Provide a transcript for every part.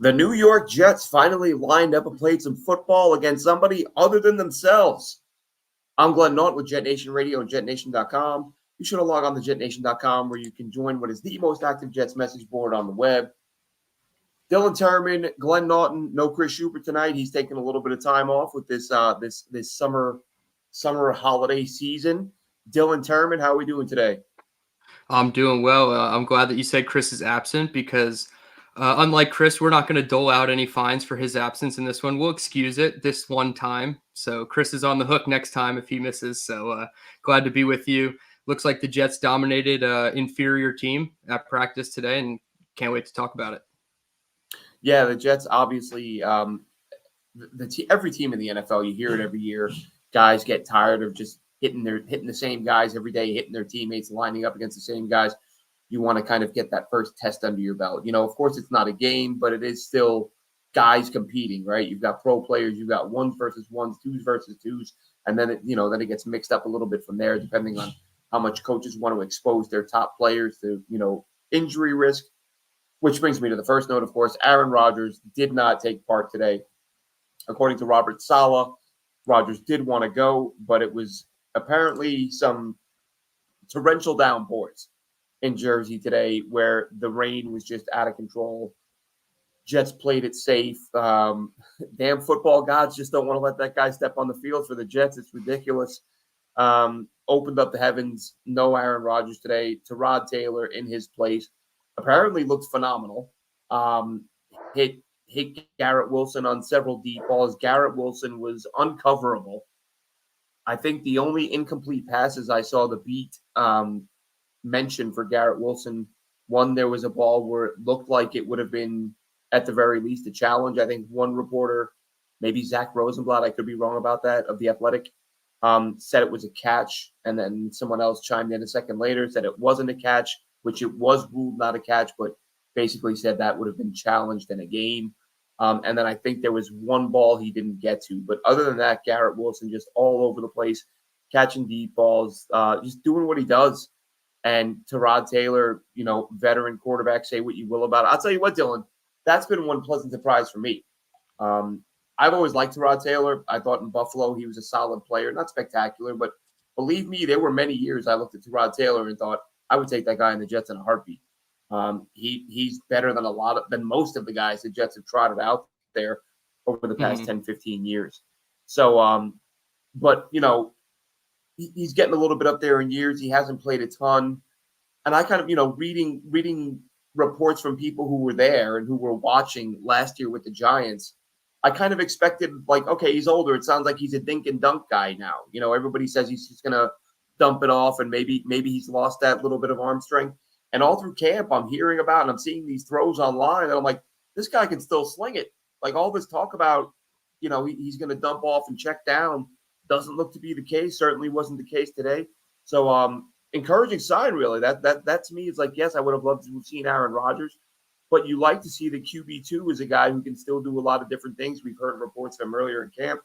The New York Jets finally lined up and played some football against somebody other than themselves. I'm Glenn Naught with Jet Nation Radio and JetNation.com. Be sure to log on to JetNation.com where you can join what is the most active Jets message board on the web. Dylan Turman, Glenn Naughton, no Chris Schubert tonight. He's taking a little bit of time off with this summer holiday season. Dylan Turman, how are we doing today? I'm doing well. I'm glad that you said Chris is absent because unlike Chris, we're not going to dole out any fines for his absence in this one. We'll excuse it this one time. So Chris is on the hook next time if he misses. So glad to be with you. Looks like the Jets dominated inferior team at practice today and can't wait to talk about it. Yeah, the Jets obviously every team in the NFL, you hear it every year. Guys get tired of just hitting the same guys every day, hitting their teammates, lining up against the same guys. You want to kind of get that first test under your belt. You know, of course, it's not a game, but it is still guys competing, right? You've got pro players, you've got ones versus ones, twos versus twos, and then it gets mixed up a little bit from there, depending on how much coaches want to expose their top players to, injury risk. Which brings me to the first note, of course. Aaron Rodgers did not take part today. According to Robert Saleh, Rodgers did want to go, but it was apparently some torrential downpours in Jersey today where the rain was just out of control. Jets played it safe. Damn football gods just don't want to let that guy step on the field for the Jets. It's ridiculous. Opened up the heavens. No Aaron Rodgers today. Tyrod Taylor in his place. Apparently looked phenomenal. Hit Garrett Wilson on several deep balls. Garrett Wilson was uncoverable. I think the only incomplete passes I saw the beat mentioned for Garrett Wilson, one, there was a ball where it looked like it would have been at the very least a challenge. I think one reporter, maybe Zach Rosenblatt, I could be wrong about that, of The Athletic, said it was a catch. And then someone else chimed in a second later, said it wasn't a catch, which it was ruled not a catch, but basically said that would have been challenged in a game. And then I think there was one ball he didn't get to. But other than that, Garrett Wilson just all over the place, catching deep balls, just doing what he does. And Tyrod Taylor, veteran quarterback, say what you will about it. I'll tell you what, Dylan, that's been one pleasant surprise for me. I've always liked Tyrod Taylor. I thought in Buffalo he was a solid player, not spectacular, but believe me, there were many years I looked at Tyrod Taylor and thought, I would take that guy in the Jets in a heartbeat. He's better than most of the guys the Jets have trotted out there over the past 10, 15 years. So, but he's getting a little bit up there in years. He hasn't played a ton. And I kind of, reading reports from people who were there and who were watching last year with the Giants, I kind of expected, like, okay, he's older. It sounds like he's a dink and dunk guy now. Everybody says he's just going to dump it off, and maybe he's lost that little bit of arm strength. And all through camp, I'm hearing about and I'm seeing these throws online, and I'm like, this guy can still sling it. Like all this talk about, he's going to dump off and check down doesn't look to be the case. Certainly wasn't the case today. So encouraging sign, really. That to me is like, yes, I would have loved to have seen Aaron Rodgers, but you like to see the QB2 is a guy who can still do a lot of different things. We've heard reports of him earlier in camp.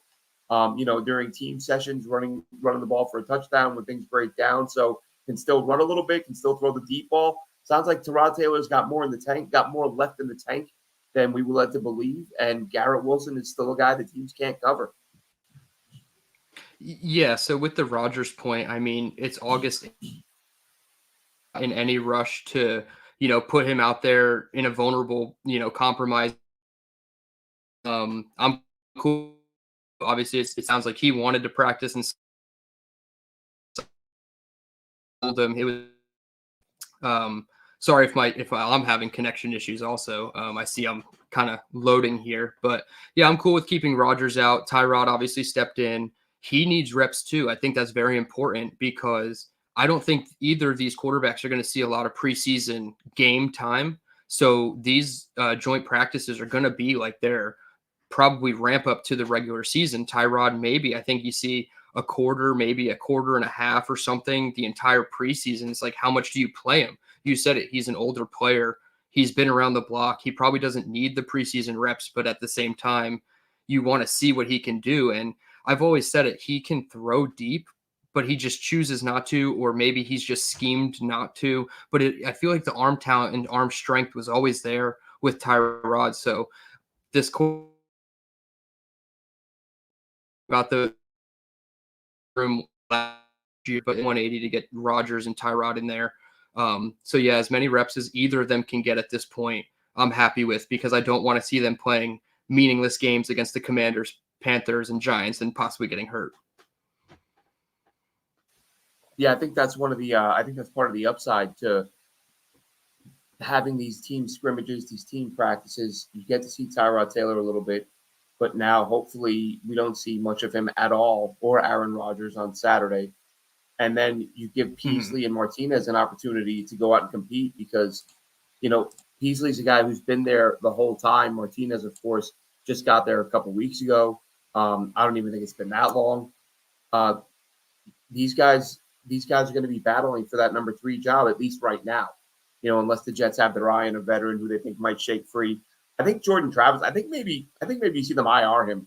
During team sessions, running the ball for a touchdown when things break down. So can still run a little bit, can still throw the deep ball. Sounds like Tyrod Taylor's got more in the tank, got more left in the tank than we were led to believe. And Garrett Wilson is still a guy the teams can't cover. Yeah, so with the Rodgers point, I mean, it's August in any rush to, put him out there in a vulnerable, compromise. I'm cool. Obviously, it sounds like he wanted to practice and told him it was. Sorry if I'm having connection issues. Also, I see I'm kind of loading here, but yeah, I'm cool with keeping Rodgers out. Tyrod obviously stepped in. He needs reps too. I think that's very important because I don't think either of these quarterbacks are going to see a lot of preseason game time. So these joint practices are going to be like their probably ramp up to the regular season. Tyrod, maybe, I think you see a quarter, maybe a quarter and a half or something, the entire preseason. It's like, how much do you play him? You said it. He's an older player. He's been around the block. He probably doesn't need the preseason reps, but at the same time, you want to see what he can do. And I've always said it. He can throw deep, but he just chooses not to, or maybe he's just schemed not to. But I feel like the arm talent and arm strength was always there with Tyrod. So this about the room last year, but 180 to get Rodgers and Tyrod in there. So yeah, as many reps as either of them can get at this point, I'm happy with, because I don't want to see them playing meaningless games against the Commanders, Panthers, and Giants and possibly getting hurt. Yeah, I think that's one of the. I think that's part of the upside to having these team scrimmages, these team practices. You get to see Tyrod Taylor a little bit, but now hopefully we don't see much of him at all, or Aaron Rodgers on Saturday. And then you give Peasley and Martinez an opportunity to go out and compete, because, Peasley's a guy who's been there the whole time. Martinez, of course, just got there a couple weeks ago. I don't even think it's been that long. Uh, these guys are going to be battling for that number 3 job, at least right now. Unless the Jets have their eye on a veteran who they think might shake free. I think Jordan Travis. I think maybe you see them IR him.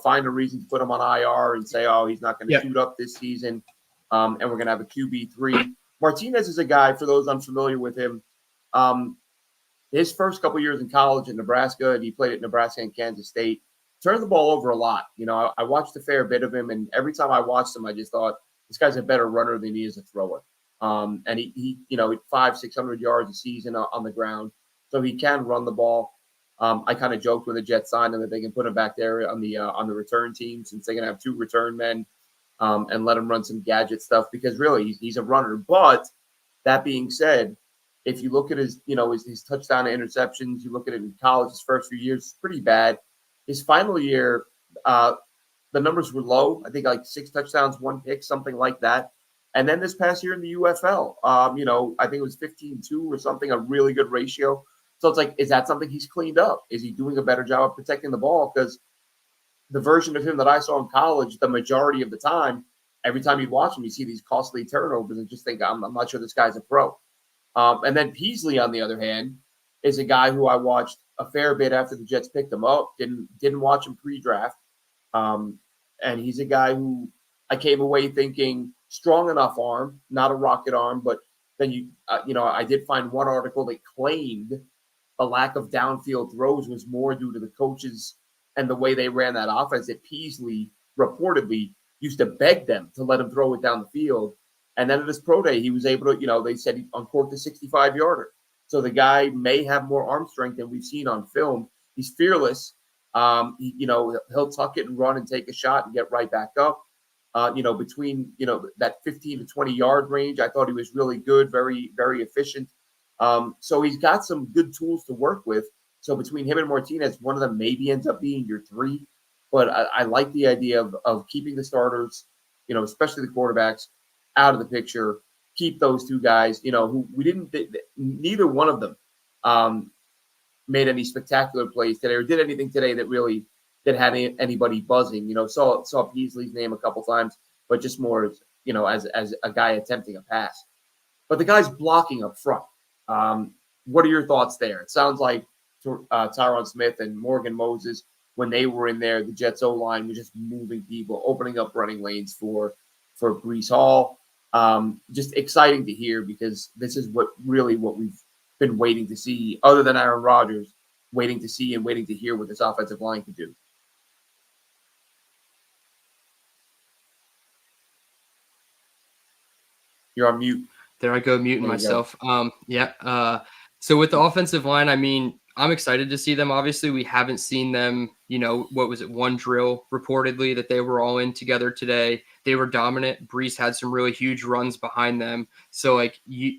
Find a reason to put him on IR and say, oh, he's not going to suit up this season, and we're going to have a QB3. Martinez is a guy, for those unfamiliar with him. His first couple years in college in Nebraska, and he played at Nebraska and Kansas State, turned the ball over a lot. I watched a fair bit of him, and every time I watched him, I just thought, this guy's a better runner than he is a thrower. And he 500-600 yards a season on the ground, so he can run the ball. I kind of joked when the Jets signed him that they can put him back there on the return team, since they're gonna have 2 return men, and let him run some gadget stuff, because really he's a runner. But that being said, if you look at his touchdown to interceptions, you look at it in college, his first few years, it's pretty bad. His final year, the numbers were low. I think like 6 touchdowns, 1 pick, something like that. And then this past year in the UFL, I think it was 15-2 or something, a really good ratio. So it's like, is that something he's cleaned up? Is he doing a better job of protecting the ball? Because the version of him that I saw in college, the majority of the time, every time you watch him, you see these costly turnovers and just think, I'm not sure this guy's a pro. And then Peasley, on the other hand, is a guy who I watched a fair bit after the Jets picked him up. Didn't watch him pre-draft. And he's a guy who I came away thinking strong enough arm, not a rocket arm, but then I did find one article that claimed the lack of downfield throws was more due to the coaches and the way they ran that offense, that Peasley reportedly used to beg them to let him throw it down the field. And then at his pro day, he was able to, they said he uncorked a 65-yarder. So the guy may have more arm strength than we've seen on film. He's fearless. He'll tuck it and run and take a shot and get right back up. Between that 15 to 20-yard range, I thought he was really good, very, very efficient. So he's got some good tools to work with. So between him and Martinez, one of them maybe ends up being your 3. But I like the idea of keeping the starters, especially the quarterbacks, out of the picture. Keep those 2 guys, who we didn't. Neither one of them made any spectacular plays today or did anything today that had anybody buzzing. Saw Peasley's name a couple times, but just more as a guy attempting a pass. But the guy's blocking up front. What are your thoughts there? It sounds like Tyron Smith and Morgan Moses, when they were in there, the Jets O-line was just moving people, opening up running lanes for Breece Hall. Just exciting to hear, because this is what we've been waiting to see, other than Aaron Rodgers, waiting to see and waiting to hear what this offensive line can do. You're on mute. There I go, muting myself. So with the offensive line, I mean, I'm excited to see them. Obviously, we haven't seen them, what was it, one drill reportedly that they were all in together today. They were dominant. Breece had some really huge runs behind them. So,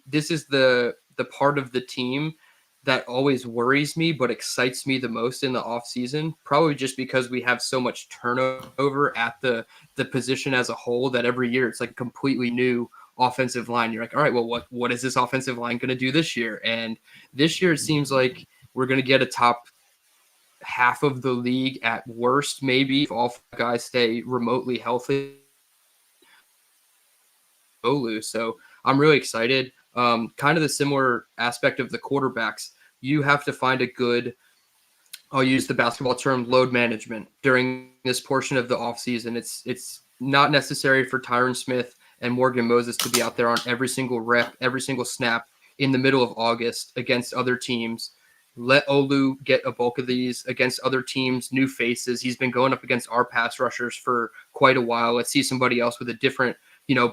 this is the part of the team that always worries me but excites me the most in the offseason, probably just because we have so much turnover at the position as a whole that every year it's like a completely new offensive line. You're like, all right, well, what is this offensive line going to do this year? And this year it seems like we're going to get a top half of the league at worst, maybe, if all 5 guys stay remotely healthy. So I'm really excited. Kind of the similar aspect of the quarterbacks. You have to find a good, I'll use the basketball term, load management during this portion of the offseason. It's not necessary for Tyron Smith and Morgan Moses to be out there on every single rep, every single snap in the middle of August against other teams Let Olu get a bulk of these against other teams, new faces. He's been going up against our pass rushers for quite a while. Let's see somebody else with a different,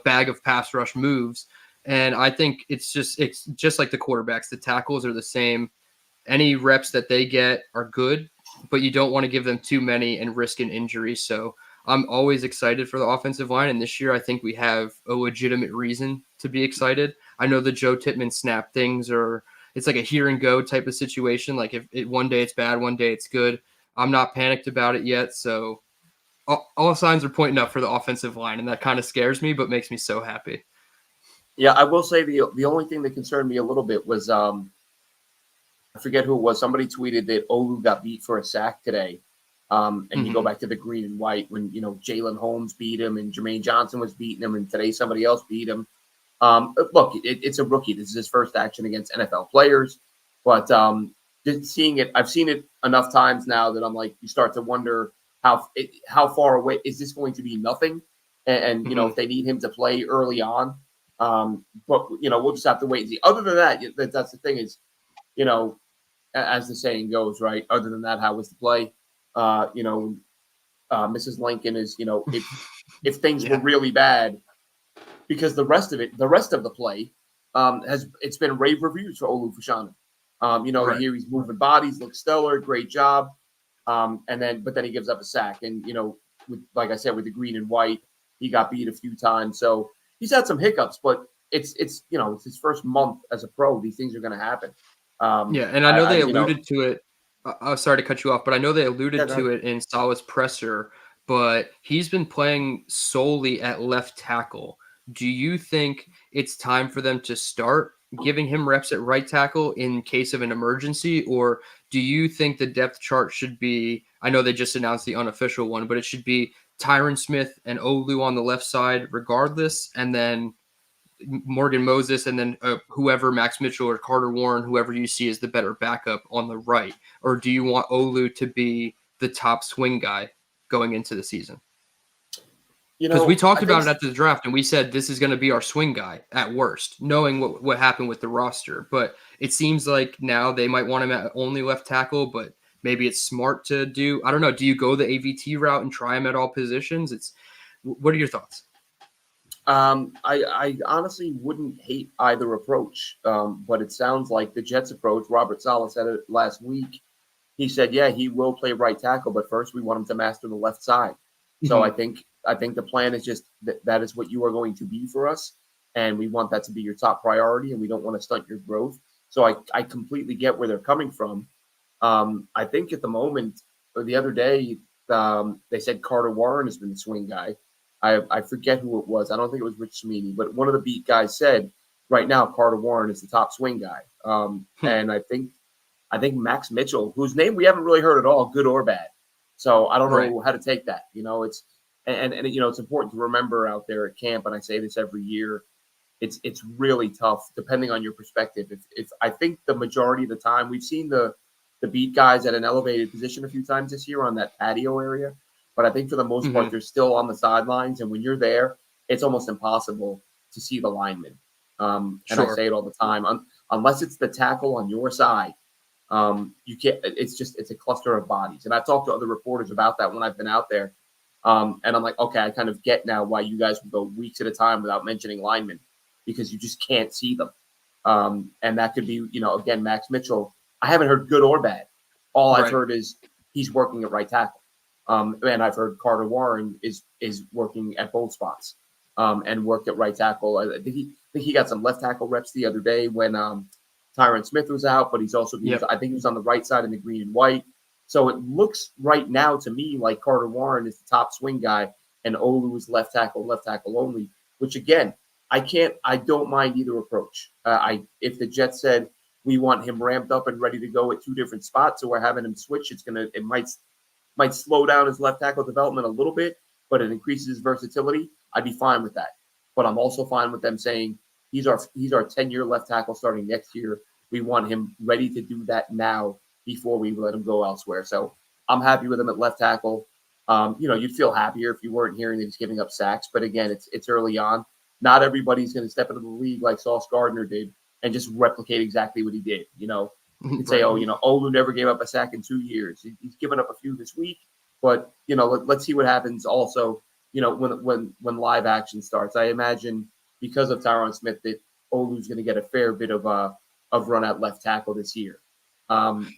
bag of pass rush moves. And I think it's just like the quarterbacks. The tackles are the same. Any reps that they get are good, but you don't want to give them too many and risk an injury. So I'm always excited for the offensive line. And this year, I think we have a legitimate reason to be excited. I know the Joe Tippmann snap things it's like a here and go type of situation. Like if one day it's bad, one day it's good. I'm not panicked about it yet. So all signs are pointing up for the offensive line, and that kind of scares me, but makes me so happy. Yeah, I will say the only thing that concerned me a little bit was I forget who it was. Somebody tweeted that Olu got beat for a sack today. And you go back to the green and white when, Jalen Holmes beat him and Jermaine Johnson was beating him, and today somebody else beat him. Look, it's a rookie. This is his first action against NFL players. But just seeing it, I've seen it enough times now that I'm like, you start to wonder how far away is this going to be nothing? And if they need him to play early on. But, we'll just have to wait and see. Other than that, that's the thing is, as the saying goes, right? Other than that, how was the play? Mrs. Lincoln is, if things were really bad, because the rest of the play, it's been rave reviews for Olu Fashanu. Right. Here he's moving bodies, looks stellar, great job. But then he gives up a sack, and like I said, with the green and white, he got beat a few times. So he's had some hiccups, but it's his first month as a pro. These things are going to happen. And I know they alluded to it. I'm sorry to cut you off, but I know they alluded to it in Saleh's presser, but he's been playing solely at left tackle. Do you think it's time for them to start giving him reps at right tackle in case of an emergency? Or do you think the depth chart should be, I know they just announced the unofficial one, but it should be Tyron Smith and Olu on the left side regardless, and then Morgan Moses, and then whoever, Max Mitchell or Carter Warren, whoever you see as the better backup on the right? Or do you want Olu to be the top swing guy going into the season? Because we talked about it at the draft, and we said this is going to be our swing guy at worst, knowing what happened with the roster. But it seems like now they might want him at only left tackle, but maybe it's smart to do. I don't know. Do you go the AVT route and try him at all positions? What are your thoughts? I honestly wouldn't hate either approach, but it sounds like the Jets approach. Robert Saleh said it last week. He said, yeah, he will play right tackle, but first we want him to master the left side. So I think the plan is just that is what you are going to be for us, and we want that to be your top priority, and we don't want to stunt your growth. So I completely get where they're coming from. I think at the moment, or the other day, they said Carter Warren has been the swing guy. I forget who it was. I don't think it was Rich Sweeney, but one of the beat guys said right now Carter Warren is the top swing guy. And I think Max Mitchell, whose name we haven't really heard at all, good or bad. So I don't know how to take that. It's it's important to remember out there at camp, and I say this every year, it's really tough depending on your perspective. If I think the majority of the time we've seen the beat guys at an elevated position a few times this year on that patio area. But I think for the most part, they're still on the sidelines. And when you're there, it's almost impossible to see the linemen. And I say it all the time. Unless it's the tackle on your side, you can't. It's a cluster of bodies. And I've talked to other reporters about that when I've been out there. And I'm like, okay, I kind of get now why you guys would go weeks at a time without mentioning linemen, because you just can't see them. And that could be, again, Max Mitchell. I haven't heard good or bad. All I've heard is he's working at right tackle. And I've heard Carter Warren is working at both spots and worked at right tackle. I think he got some left tackle reps the other day when Tyron Smith was out, but he's also I think he was on the right side in the green and white. So it looks right now to me like Carter Warren is the top swing guy and Olu is left tackle only, which again, I don't mind either approach. If the Jets said we want him ramped up and ready to go at two different spots, so we're having him switch, it might slow down his left tackle development a little bit, but it increases his versatility. I'd be fine with that. But I'm also fine with them saying he's our 10-year left tackle starting next year. We want him ready to do that now before we let him go elsewhere. So I'm happy with him at left tackle. You'd feel happier if you weren't hearing that he's giving up sacks. But again, it's early on. Not everybody's going to step into the league like Sauce Gardner did and just replicate exactly what he did. and say, oh, Olu never gave up a sack in 2 years. He's given up a few this week, but let's see what happens. Also, when live action starts, I imagine because of Tyron Smith that Olu's going to get a fair bit of run at left tackle this year.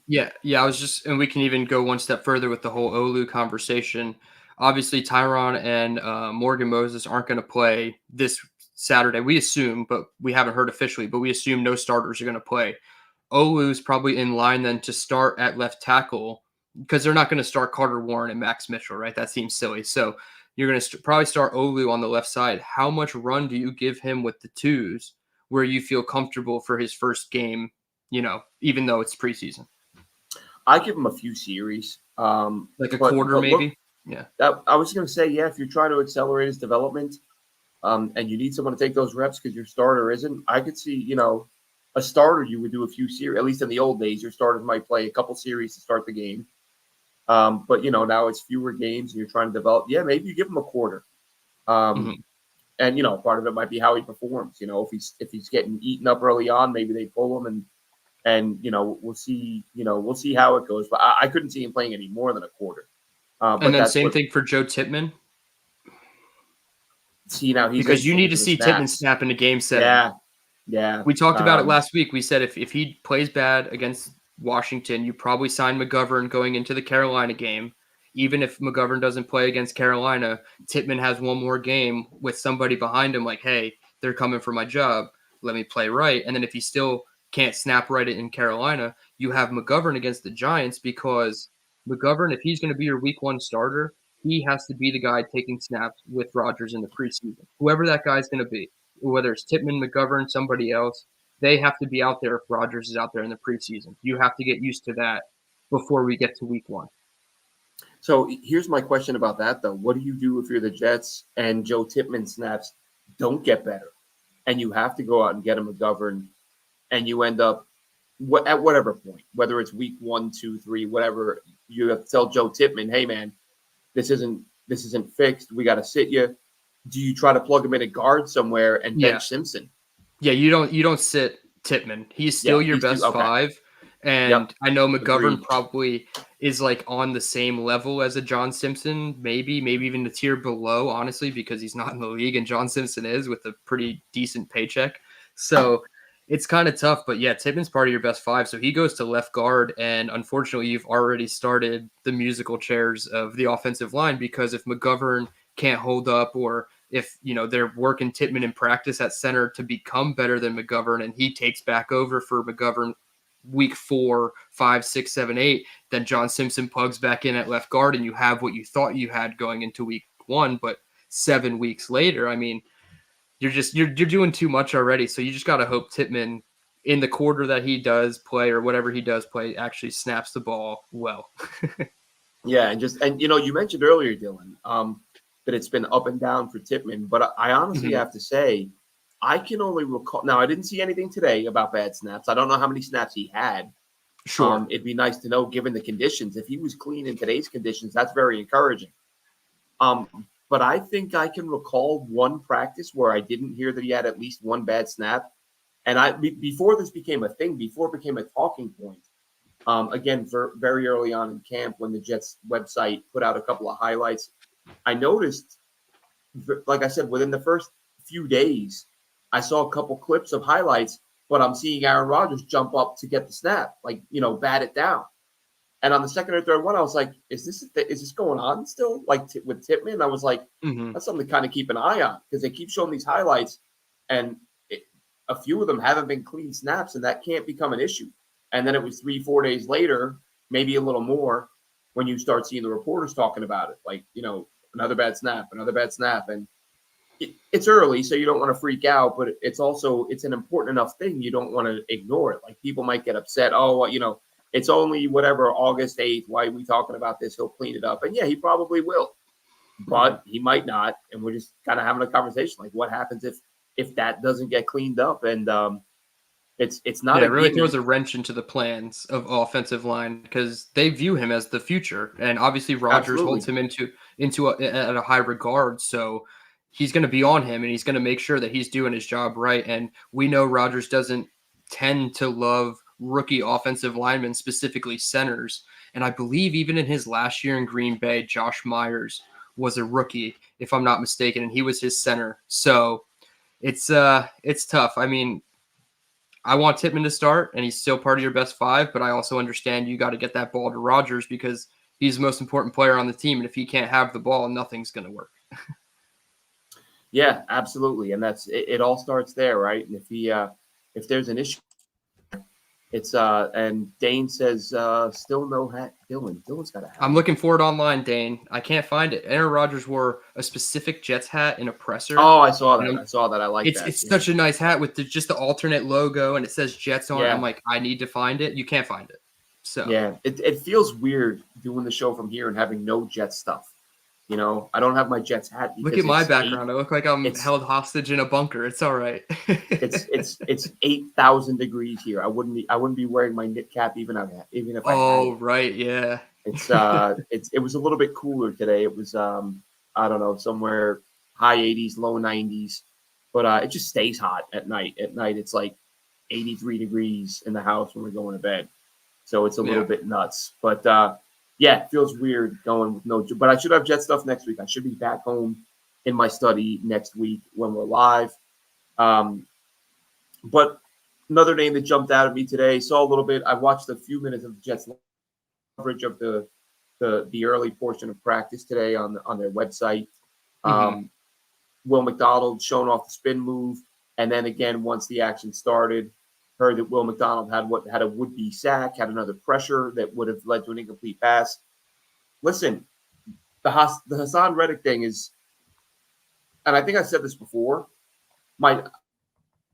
Yeah. And we can even go one step further with the whole Olu conversation. Obviously, Tyron and Morgan Moses aren't going to play this Saturday. We assume, but we haven't heard officially, but we assume no starters are going to play. Olu's probably in line then to start at left tackle because they're not going to start Carter Warren and Max Mitchell, right? That seems silly. So you're going to probably start Olu on the left side. How much run do you give him with the twos where you feel comfortable for his first game, even though it's preseason? I give him a few series. Like a quarter maybe? Yeah. I was going to say, if you're trying to accelerate his development and you need someone to take those reps because your starter isn't, I could see, a starter, you would do a few series. At least in the old days, your starters might play a couple series to start the game. But now it's fewer games and you're trying to develop. Yeah, maybe you give him a quarter. And part of it might be how he performs. If he's getting eaten up early on, maybe they pull him and we'll see. We'll see how it goes. But I couldn't see him playing any more than a quarter. And then same thing for Joe Tippmann. See, now he's because you need to see Tippmann snap in a game setting. Yeah. We talked about it last week. We said if he plays bad against Washington, you probably sign McGovern going into the Carolina game. Even if McGovern doesn't play against Carolina, Tippmann has one more game with somebody behind him like, hey, they're coming for my job. Let me play right. And then if he still can't snap right in Carolina, you have McGovern against the Giants because McGovern, if he's going to be your week one starter, he has to be the guy taking snaps with Rodgers in the preseason. Whoever that guy's going to be, whether it's Tippmann, McGovern, somebody else, they have to be out there if Rodgers is out there in the preseason. You have to get used to that before we get to week one. So here's my question about that, though. What do you do if you're the Jets and Joe Tippmann snaps don't get better and you have to go out and get a McGovern and you end up at whatever point, whether it's week 1, 2, 3, whatever, you have to tell Joe Tippmann, hey, man, this isn't fixed. We got to sit you. Do you try to plug him in a guard somewhere and bench Simpson? Yeah, you don't sit Tippmann. He's still your best five. And I know McGovern probably is like on the same level as a John Simpson, maybe even a tier below, honestly, because he's not in the league and John Simpson is with a pretty decent paycheck. So it's kind of tough, but Tippmann's part of your best five. So he goes to left guard. And unfortunately, you've already started the musical chairs of the offensive line because if McGovern can't hold up or if, they're working Tippmann in practice at center to become better than McGovern and he takes back over for McGovern week 4, 5, 6, 7, 8, then John Simpson plugs back in at left guard and you have what you thought you had going into week 1, but 7 weeks later, I mean, you're doing too much already. So you just got to hope Tippmann in the quarter that he does play or whatever he does play actually snaps the ball well. And you mentioned earlier, Dylan, that it's been up and down for Tippmann, but I honestly have to say, I can only recall. Now, I didn't see anything today about bad snaps. I don't know how many snaps he had. Sure. It'd be nice to know, given the conditions. If he was clean in today's conditions, that's very encouraging. But I think I can recall one practice where I didn't hear that he had at least one bad snap. And before this became a thing, before it became a talking point, again, very early on in camp when the Jets website put out a couple of highlights, I noticed, like I said, within the first few days, I saw a couple clips of highlights, but I'm seeing Aaron Rodgers jump up to get the snap, bat it down. And on the second or third one, I was like, is this going on still? Like with Tippmann, I was like, that's something to kind of keep an eye on because they keep showing these highlights and a few of them haven't been clean snaps and that can't become an issue. And then it was 3-4 days later, maybe a little more, when you start seeing the reporters talking about it, like, another bad snap. And it's early, so you don't want to freak out, but it's an important enough thing. You don't want to ignore it. Like people might get upset. Oh, it's only whatever, August 8th. Why are we talking about this? He'll clean it up. And he probably will, but he might not. And we're just kind of having a conversation. Like what happens if that doesn't get cleaned up? And it's not. It really throws a wrench into the plans of offensive line because they view him as the future. And obviously Rodgers holds him at a high regard. So he's going to be on him and he's going to make sure that he's doing his job right. And we know Rodgers doesn't tend to love rookie offensive linemen, specifically centers. And I believe even in his last year in Green Bay, Josh Myers was a rookie, if I'm not mistaken, and he was his center. So it's tough. I mean, I want Tippmann to start, and he's still part of your best five, but I also understand you got to get that ball to Rodgers because he's the most important player on the team, and if he can't have the ball, nothing's going to work. Yeah, absolutely, and that's it. It all starts there, right? And if there's an issue, it's and Dane says still no hat. Dylan's got a hat. I'm looking for it online, Dane. I can't find it. Aaron Rodgers wore a specific Jets hat in a presser. Oh, I saw that. I like that. It's such a nice hat with just the alternate logo, and it says Jets on it. I'm like, I need to find it. You can't find it. So yeah, it feels weird doing the show from here and having no Jets stuff. You know, I don't have my Jets hat. Look at my background. I look like I'm held hostage in a bunker. It's all right. it's 8,000 degrees here. I wouldn't be wearing my knit cap even if I had it. Right, yeah. It was a little bit cooler today. It was I don't know, somewhere high 80s, low 90s, but it just stays hot at night. At night it's like 83 degrees in the house when we're going to bed. So it's a little bit nuts. But yeah, it feels weird going with no. But I should have Jet stuff next week. I should be back home in my study next week when we're live. But another name that jumped out at me today, saw a little bit. I watched a few minutes of the Jets coverage of the early portion of practice today on their website. Will McDonald showing off the spin move, and then again once the action started, heard that Will McDonald had a would-be sack, had another pressure that would have led to an incomplete pass. Listen, the Hassan Reddick thing is, and I think I said this before, I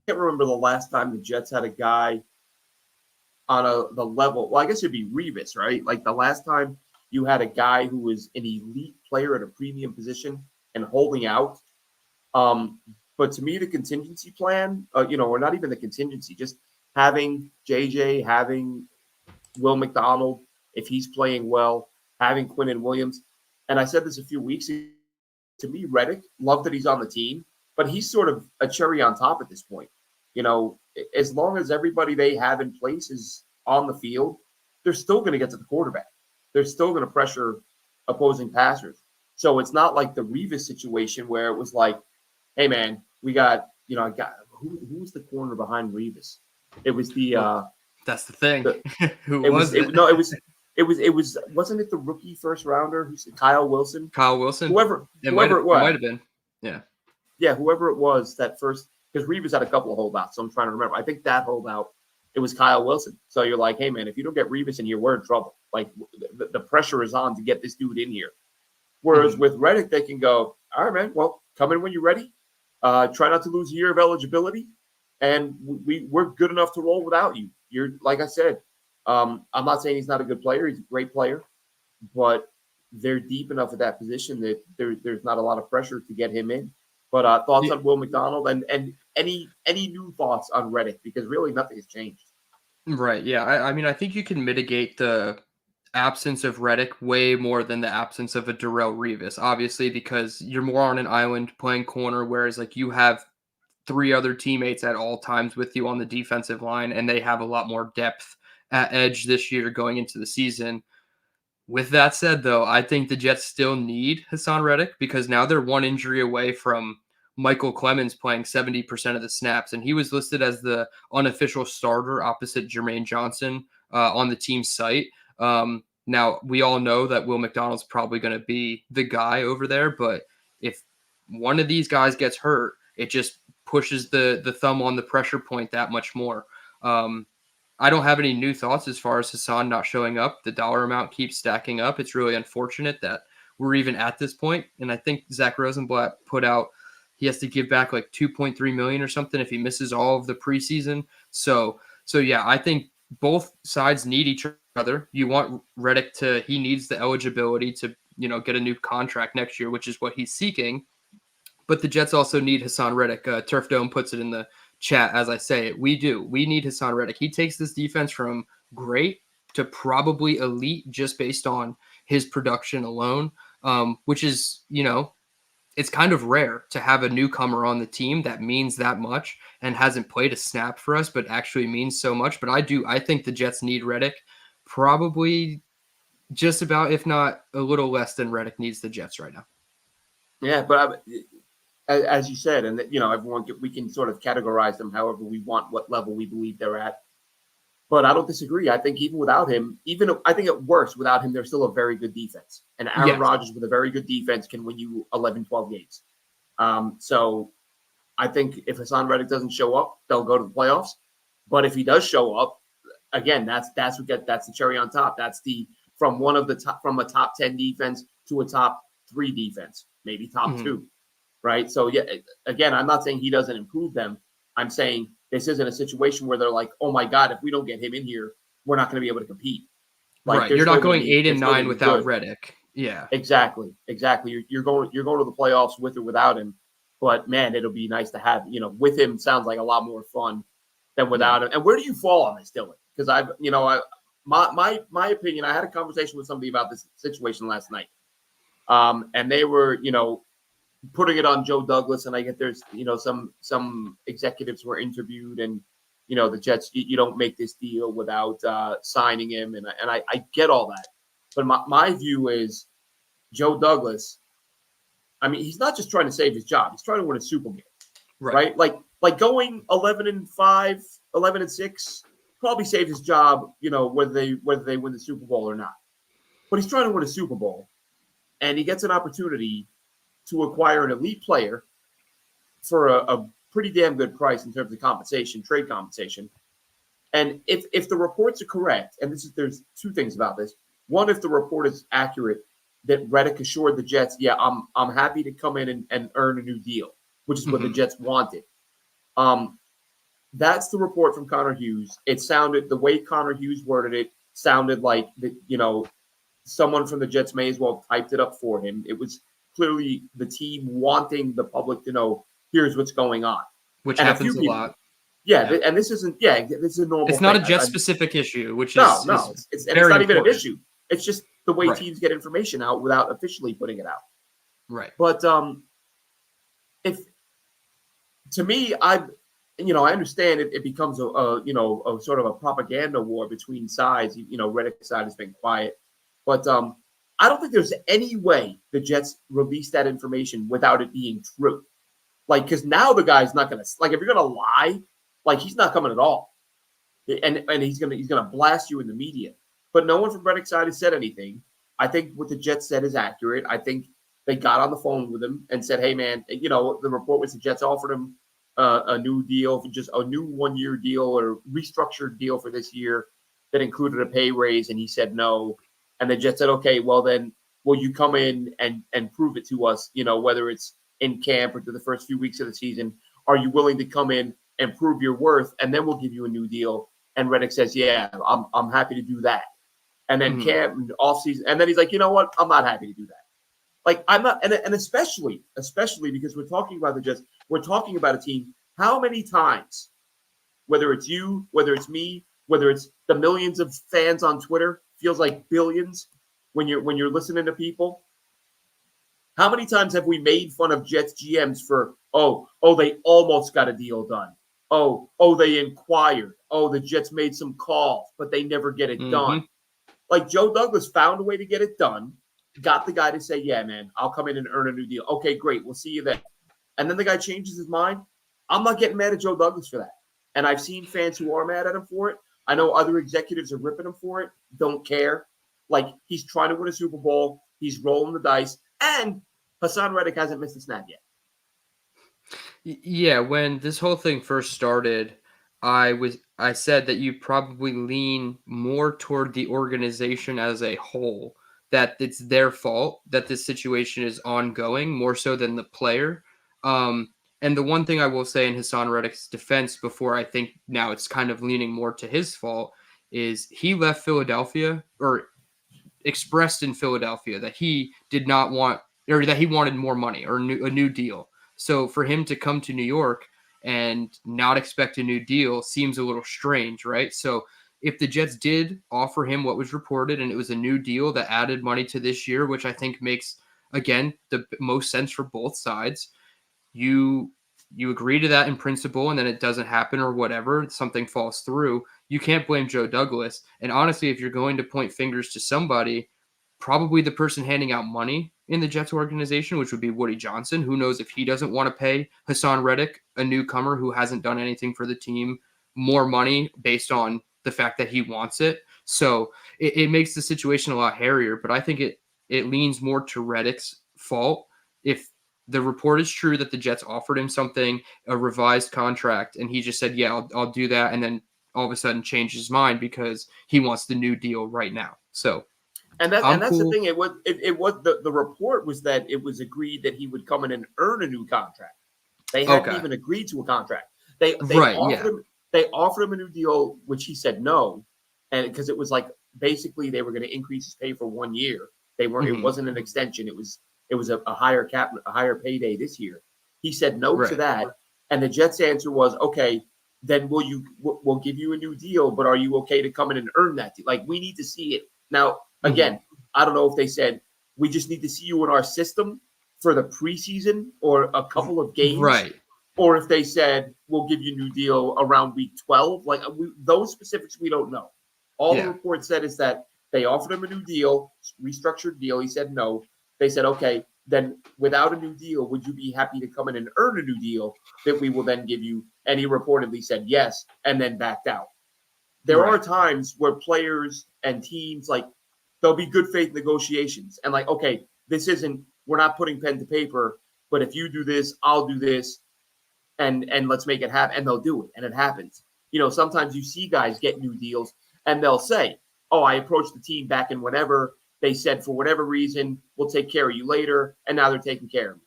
can't remember the last time the Jets had a guy on the level. Well, I guess it'd be Revis, right? Like the last time you had a guy who was an elite player at a premium position and holding out. But to me, the contingency plan, or not even the contingency, just having JJ, having Will McDonald, if he's playing well, having Quinnen Williams. And I said this a few weeks ago. To me, Reddick, love that he's on the team, but he's sort of a cherry on top at this point. You know, as long as everybody they have in place is on the field, they're still going to get to the quarterback. They're still going to pressure opposing passers. So it's not like the Revis situation where it was like, hey, man, we got, who was the corner behind Revis? It was that's the thing. Wasn't it the rookie first rounder? Who's Kyle Wilson? Whoever it was. It might have been. Yeah. Yeah, whoever it was that first, because Revis had a couple of holdouts, so I'm trying to remember. I think that holdout, it was Kyle Wilson. So you're like, hey, man, if you don't get Revis in here, we're in trouble. Like, the pressure is on to get this dude in here. Whereas with Reddick, they can go, all right, man, well, come in when you're ready. Try not to lose a year of eligibility. And we're good enough to roll without you. You're, like I said, I'm not saying he's not a good player. He's a great player. But they're deep enough at that position that there's not a lot of pressure to get him in. But thoughts on Will McDonald and any new thoughts on Reddick? Because really nothing has changed. Right, yeah. I mean, I think you can mitigate the absence of Reddick way more than the absence of a Darrelle Revis, obviously, because you're more on an island playing corner, whereas like you have three other teammates at all times with you on the defensive line, and they have a lot more depth at edge this year going into the season. With that said, though, I think the Jets still need Hassan Reddick because now they're one injury away from Michael Clemens playing 70% of the snaps, and he was listed as the unofficial starter opposite Jermaine Johnson on the team's site. Now, we all know that Will McDonald's probably going to be the guy over there, but if one of these guys gets hurt, it just pushes the thumb on the pressure point that much more. I don't have any new thoughts as far as Hassan not showing up. The dollar amount keeps stacking up. It's really unfortunate that we're even at this point. And I think Zach Rosenblatt put out he has to give back like $2.3 million or something if he misses all of the preseason. So yeah, I think both sides need each other. You want Reddick he needs the eligibility to, get a new contract next year, which is what he's seeking. But the Jets also need Hassan Reddick. Turf Dome puts it in the chat as I say it. We do. We need Hassan Reddick. He takes this defense from great to probably elite just based on his production alone, which is, it's kind of rare to have a newcomer on the team that means that much and hasn't played a snap for us, but actually means so much. But I think the Jets need Reddick probably just about, if not a little less than Reddick needs the Jets right now. Yeah, but as you said, and everyone we can sort of categorize them however we want, what level we believe they're at. But I don't disagree. I think even without him, I think at worst, without him, they're still a very good defense. And Aaron Rodgers with a very good defense can win you 11, 12 games. So I think if Hassan Reddick doesn't show up, they'll go to the playoffs. But if he does show up, again, that's the cherry on top. That's from a top 10 defense to a top 3 defense, maybe top 2, right? So yeah, again, I'm not saying he doesn't improve them. I'm saying this isn't a situation where they're like, oh my God, if we don't get him in here, we're not going to be able to compete. Like, right. You're not going 8-9 without Reddick. Yeah. Exactly. You're going to the playoffs with or without him. But man, it'll be nice to have, with him sounds like a lot more fun than without him. And where do you fall on this, Dylan? Because my opinion, I had a conversation with somebody about this situation last night. And they were, putting it on Joe Douglas, and I get there's some executives were interviewed, and the Jets, you don't make this deal without signing him, and I get all that, but my view is Joe Douglas. I mean, he's not just trying to save his job; he's trying to win a Super Bowl, right? Like going 11-5, 11-6 probably saved his job, whether they win the Super Bowl or not. But he's trying to win a Super Bowl, and he gets an opportunity to acquire an elite player for a pretty damn good price in terms of compensation, trade compensation. And if the reports are correct, and there's 2 things about this. One, if the report is accurate, that Reddick assured the Jets, yeah, I'm happy to come in and earn a new deal, which is what the Jets wanted. That's the report from Connor Hughes. It sounded, the way Connor Hughes worded it, sounded like that, someone from the Jets may as well have typed it up for him. It was clearly the team wanting the public to know, here's what's going on. Which happens a lot. Yeah, and this isn't, this is a normal It's not thing. a Jet-specific issue, which it's not even an issue. It's just the way teams get information out without officially putting it out. Right. But if, to me, I understand it becomes a sort of a propaganda war between sides. Reddick's side has been quiet. But I don't think there's any way the Jets release that information without it being true. Like, because now the guy's not going to, like, if you're going to lie, like, he's not coming at all. And he's gonna blast you in the media. But no one from Reddick's side has said anything. I think what the Jets said is accurate. I think they got on the phone with him and said, hey, man, the report was the Jets offered him a new deal, just a new 1-year deal or restructured deal for this year that included a pay raise. And he said no. And the Jets said, okay, well, then will you come in and prove it to us, whether it's in camp or to the first few weeks of the season? Are you willing to come in and prove your worth? And then we'll give you a new deal. And Reddick says, yeah, I'm happy to do that. And then camp and off season. And then he's like, you know what? I'm not happy to do that. Like, I'm not. And especially because we're talking about the Jets, we're talking about a team. How many times, whether it's you, whether it's me, whether it's the millions of fans on Twitter, feels like billions when you're listening to people. How many times have we made fun of Jets GMs for, they almost got a deal done. They inquired. The Jets made some calls, but they never get it done. Like, Joe Douglas found a way to get it done, got the guy to say, yeah, man, I'll come in and earn a new deal. Okay, great. We'll see you then. And then the guy changes his mind. I'm not getting mad at Joe Douglas for that. And I've seen fans who are mad at him for it. I know other executives are ripping him for it. Don't care. Like, he's trying to win a Super Bowl. He's rolling the dice. And Hassan Reddick hasn't missed a snap yet. Yeah, when this whole thing first started, I said that you probably lean more toward the organization as a whole, that it's their fault that this situation is ongoing more so than the player. And the one thing I will say in Hassan Reddick's defense before I think now it's kind of leaning more to his fault is he left Philadelphia or expressed in Philadelphia that he did not want or that he wanted more money or a new deal. So for him to come to New York and not expect a new deal seems a little strange, right? So if the Jets did offer him what was reported and it was a new deal that added money to this year, which I think makes again, the most sense for both sides. You agree to that in principle, and then it doesn't happen or whatever, something falls through. You can't blame Joe Douglas. And honestly, if you're going to point fingers to somebody, probably the person handing out money in the Jets organization, which would be Woody Johnson. Who knows if he doesn't want to pay Hassan Reddick, a newcomer who hasn't done anything for the team, more money based on the fact that he wants it. So it makes the situation a lot hairier, but I think it leans more to Reddick's fault. If the report is true that the Jets offered him something, a revised contract, and he just said, yeah, I'll do that, and then all of a sudden changed his mind because he wants the new deal right now. So that's cool. the thing. It was the report was that it was agreed that he would come in and earn a new contract. They hadn't even agreed to a contract. They offered him a new deal, which he said no, and because it was like basically they were going to increase his pay for 1 year. They weren't. It wasn't an extension. It was a higher cap, a higher payday this year. He said no to that, and the Jets' answer was, okay, then we'll give you a new deal, but are you okay to come in and earn that deal? Like, we need to see it. Now, again, I don't know if they said we just need to see you in our system for the preseason or a couple of games, right? Or if they said we'll give you a new deal around week 12. Like, those specifics we don't know. All the report said is that they offered him a new deal, restructured deal. He said no. They said, okay, then without a new deal, would you be happy to come in and earn a new deal that we will then give you? And he reportedly said yes, and then backed out. There are times where players and teams, like, there'll be good faith negotiations. And like, okay, we're not putting pen to paper, but if you do this, I'll do this, and let's make it happen. And they'll do it, and it happens. Sometimes you see guys get new deals, and they'll say, oh, I approached the team back in whenever. They said, for whatever reason, we'll take care of you later, and now they're taking care of me.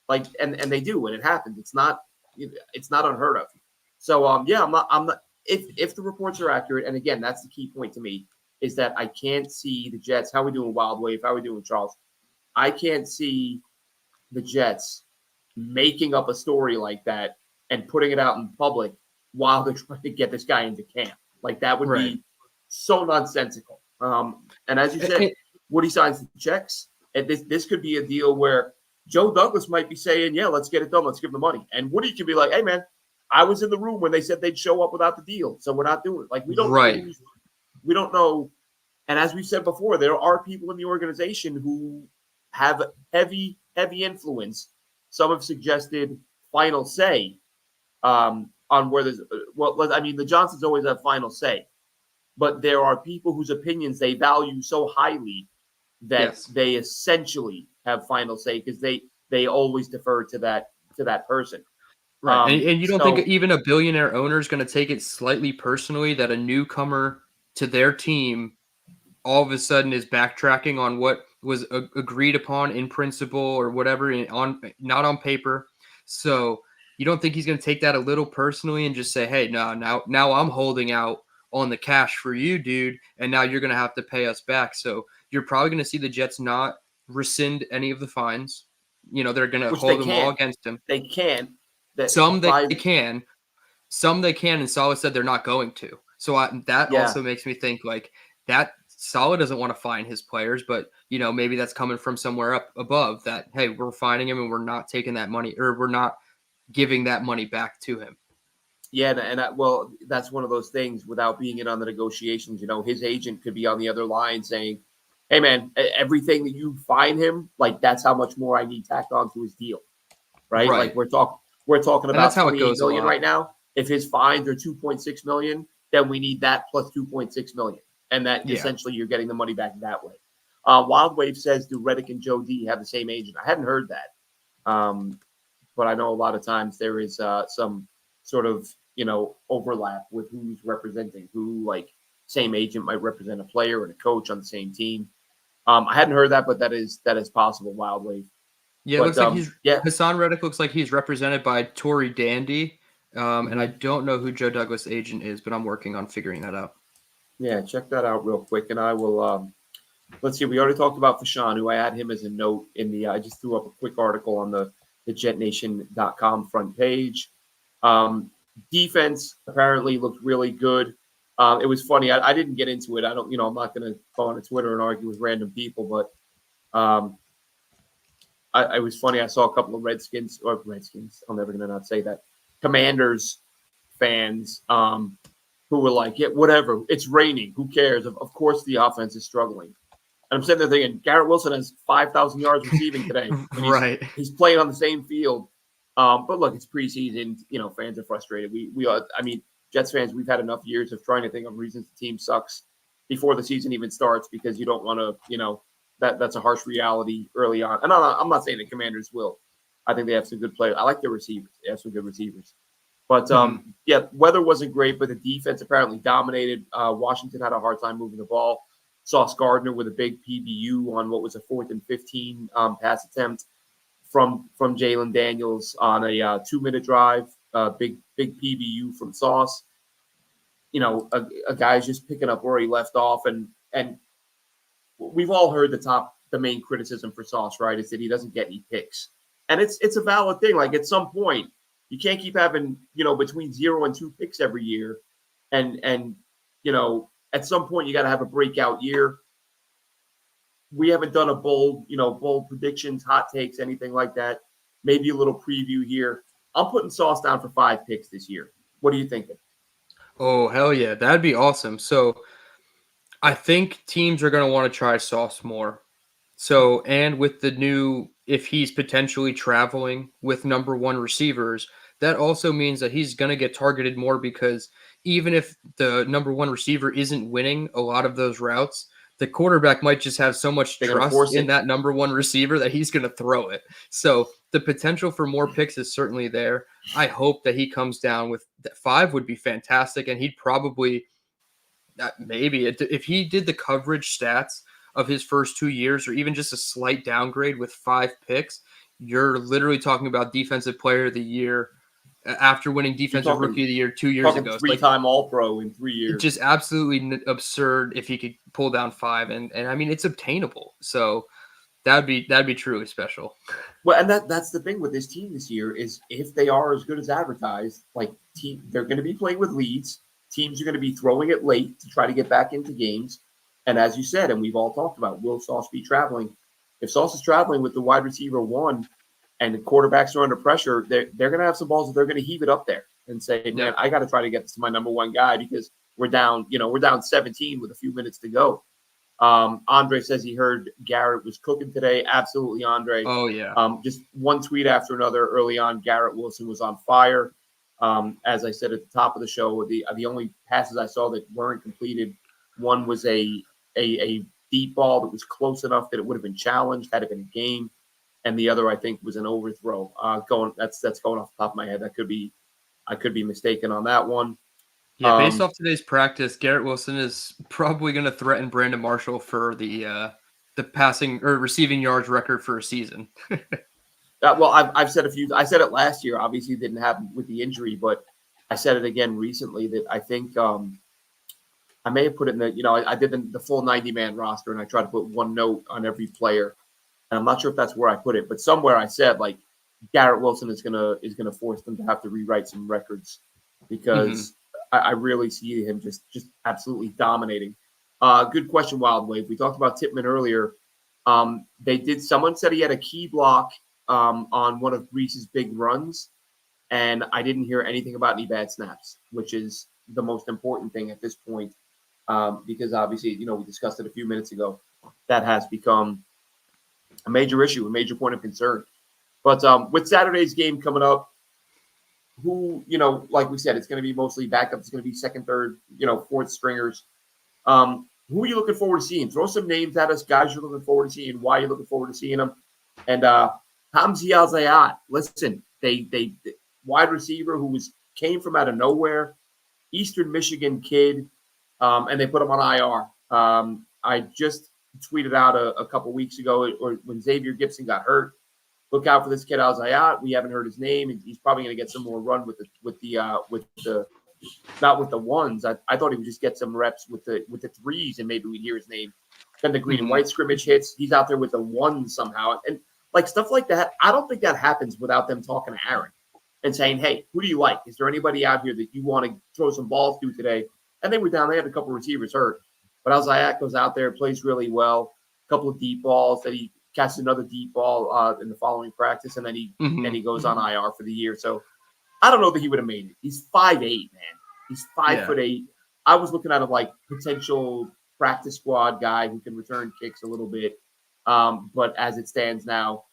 Like, and they do, and it happens. It's not unheard of. So, I'm not. If the reports are accurate, and again, that's the key point to me, is that I can't see the Jets. How we doing, Wild Wave? How we doing, Charles? I can't see the Jets making up a story like that and putting it out in public while they're trying to get this guy into camp. Like, that would be so nonsensical. And as you said, Woody signs the checks, and this could be a deal where Joe Douglas might be saying, yeah, let's get it done. Let's give him the money. And Woody could be like, hey, man, I was in the room when they said they'd show up without the deal, so we're not doing it. Like, we don't know. We don't know. And as we said before, there are people in the organization who have heavy influence. Some have suggested final say on where there's – the Johnsons always have final say. But there are people whose opinions they value so highly that they essentially have final say because they always defer to that person. Right. And you don't think even a billionaire owner is going to take it slightly personally that a newcomer to their team all of a sudden is backtracking on what was agreed upon in principle or whatever, not on paper. So you don't think he's going to take that a little personally and just say, hey, now I'm holding out on the cash for you, dude, and now you're going to have to pay us back. So you're probably going to see the Jets not rescind any of the fines. They're going to hold them all against him. They can. Some they can. Some they can, and Saleh said they're not going to. So also makes me think like that Saleh doesn't want to fine his players, but maybe that's coming from somewhere up above that, hey, we're fining him and we're not taking that money, or we're not giving that money back to him. Yeah, and that's one of those things without being in on the negotiations. His agent could be on the other line saying, hey, man, everything that you fine him, like, that's how much more I need tacked onto his deal, right? Like, we're talking about $28 million right now. If his fines are $2.6 million, then we need that plus $2.6 million. And that essentially you're getting the money back that way. Wild Wave says, do Reddick and Joe D have the same agent? I hadn't heard that. But I know a lot of times there is some sort of, overlap with who's representing who, like same agent might represent a player and a coach on the same team. I hadn't heard that, but that is possible, Wild Wave. Yeah, it looks like Hassan Reddick looks like he's represented by Tory Dandy. And I don't know who Joe Douglas' agent is, but I'm working on figuring that out. Yeah, check that out real quick. And I will, let's see, we already talked about Fashawn, who I had him as a note in the, I just threw up a quick article on the JetNation.com front page. Defense apparently looked really good. It was funny. I didn't get into it. I'm not going to go on Twitter and argue with random people, but it was funny. I saw a couple of Redskins. I'm never going to not say that. Commanders fans who were like, yeah, whatever. It's raining. Who cares? Of course the offense is struggling. And I'm sitting there thinking, Garrett Wilson has 5,000 yards receiving today. And Right. he's playing on the same field. But look, it's preseason. Fans are frustrated. Jets fans, we've had enough years of trying to think of reasons the team sucks before the season even starts because you don't want to, that's a harsh reality early on. And I'm not saying the Commanders will. I think they have some good players. I like their receivers. They have some good receivers. But, weather wasn't great, but the defense apparently dominated. Washington had a hard time moving the ball. Sauce Gardner with a big PBU on what was a 4th and 15 pass attempt from Jalen Daniels on a 2-minute drive. Big PBU from Sauce. A guy's just picking up where he left off. And we've all heard the main criticism for Sauce, right, is that he doesn't get any picks. And it's a valid thing. Like, at some point, you can't keep having, between 0 and 2 picks every year. And at some point, you got to have a breakout year. We haven't done a bold predictions, hot takes, anything like that. Maybe a little preview here. I'm putting Sauce down for 5 picks this year. What are you thinking? Oh, hell yeah. That'd be awesome. So I think teams are going to want to try Sauce more. So, and with the new, if he's potentially traveling with number 1 receivers, that also means that he's going to get targeted more because even if the number 1 receiver isn't winning a lot of those routes, the quarterback might just have so much trust in that number 1 receiver that he's going to throw it. So the potential for more picks is certainly there. I hope that he comes down with 5 would be fantastic. And he'd probably, maybe if he did the coverage stats of his first 2 years, or even just a slight downgrade with 5 picks, you're literally talking about defensive player of the year after winning defensive rookie of the year 2 years ago. 3-time All-Pro in 3 years. Just absolutely absurd if he could pull down 5. And I mean, it's obtainable. So that'd be truly special. Well, and that's the thing with this team this year is if they are as good as advertised, they're going to be playing with leads. Teams are going to be throwing it late to try to get back into games. And as you said, and we've all talked about, will Sauce be traveling? If Sauce is traveling with the wide receiver 1 and the quarterbacks are under pressure, they're going to have some balls that they're going to heave it up there and say, man, I got to try to get this to my number 1 guy because we're down 17 with a few minutes to go. Andre says he heard Garrett was cooking today. Absolutely, Andre. Oh, yeah. Just one tweet after another early on. Garrett Wilson was on fire. As I said at the top of the show, the only passes I saw that weren't completed, one was a deep ball that was close enough that it would have been challenged had it been a game, and the other I think was an overthrow. That's going off the top of my head. I could be mistaken on that one. Yeah, based off today's practice, Garrett Wilson is probably going to threaten Brandon Marshall for the passing or receiving yards record for a season. Well, I've said I said it last year. Obviously, it didn't happen with the injury, but I said it again recently that I think I may have put it in I did the full 90-man roster and I tried to put one note on every player. And I'm not sure if that's where I put it, but somewhere I said Garrett Wilson is gonna force them to have to rewrite some records because I really see him just absolutely dominating. Good question, Wild Wave. We talked about Tippmann earlier. Someone said he had a key block on one of Brees's big runs, and I didn't hear anything about any bad snaps, which is the most important thing at this point. Because obviously, we discussed it a few minutes ago. That has become a major issue, a major point of concern. But with Saturday's game coming up, who, like we said, it's going to be mostly backups. It's going to be second, third, fourth stringers. Who are you looking forward to seeing? Throw some names at us, guys you're looking forward to seeing, why you're looking forward to seeing them. And Hamzi Al-Zayat, listen, they wide receiver who came from out of nowhere, Eastern Michigan kid, and they put him on IR. I just tweeted out a couple weeks ago, or when Xavier Gibson got hurt, look out for this kid Al-Zayat. We haven't heard his name, and he's probably going to get some more run with the not with the ones. I thought he would just get some reps with the threes, and maybe we'd hear his name. Then the green and white scrimmage hits. He's out there with the ones somehow, and stuff like that. I don't think that happens without them talking to Aaron and saying, "Hey, who do you like? Is there anybody out here that you want to throw some balls to today?" And they were down. They had a couple receivers hurt, but Al-Zayat goes out there, plays really well. A couple of deep balls that he catches another deep ball in the following practice, and then he goes on IR for the year. So I don't know that he would have made it. He's 5'8", man. He's 5'8". I was looking at him like potential practice squad guy who can return kicks a little bit. But as it stands now,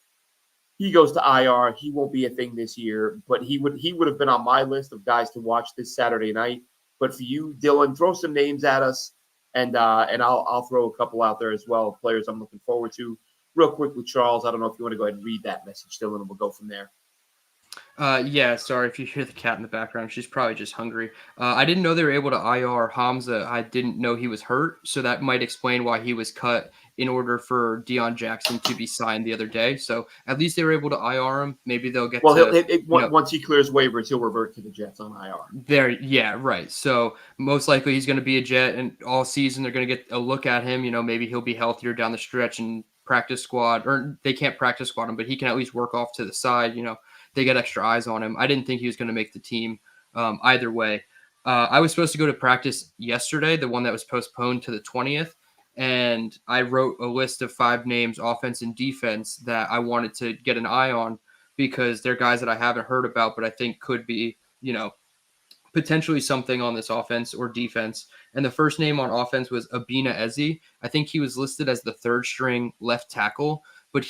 he goes to IR. He won't be a thing this year, but he would have been on my list of guys to watch this Saturday night. But for you, Dylan, throw some names at us, and I'll throw a couple out there as well, players I'm looking forward to. Real quickly, Charles, I don't know if you want to go ahead and read that message, Dylan, and we'll go from there. Yeah, sorry if you hear the cat in the background. She's probably just hungry. I didn't know they were able to IR Hamza. I didn't know he was hurt, so that might explain why he was cut in order for Deion Jackson to be signed the other day. So at least they were able to IR him. Maybe they'll get once he clears waivers, he'll revert to the Jets on IR. Yeah, right. So most likely he's going to be a Jet, and all season they're going to get a look at him. Maybe he'll be healthier down the stretch and practice squad, or they can't practice squad him, but he can at least work off to the side. They get extra eyes on him. I didn't think he was going to make the team either way. I was supposed to go to practice yesterday, the one that was postponed to the 20th, and I wrote a list of 5 names, offense and defense, that I wanted to get an eye on because they're guys that I haven't heard about, but I think could be, potentially something on this offense or defense. And the first name on offense was Abina Eze. I think he was listed as the 3rd string left tackle, but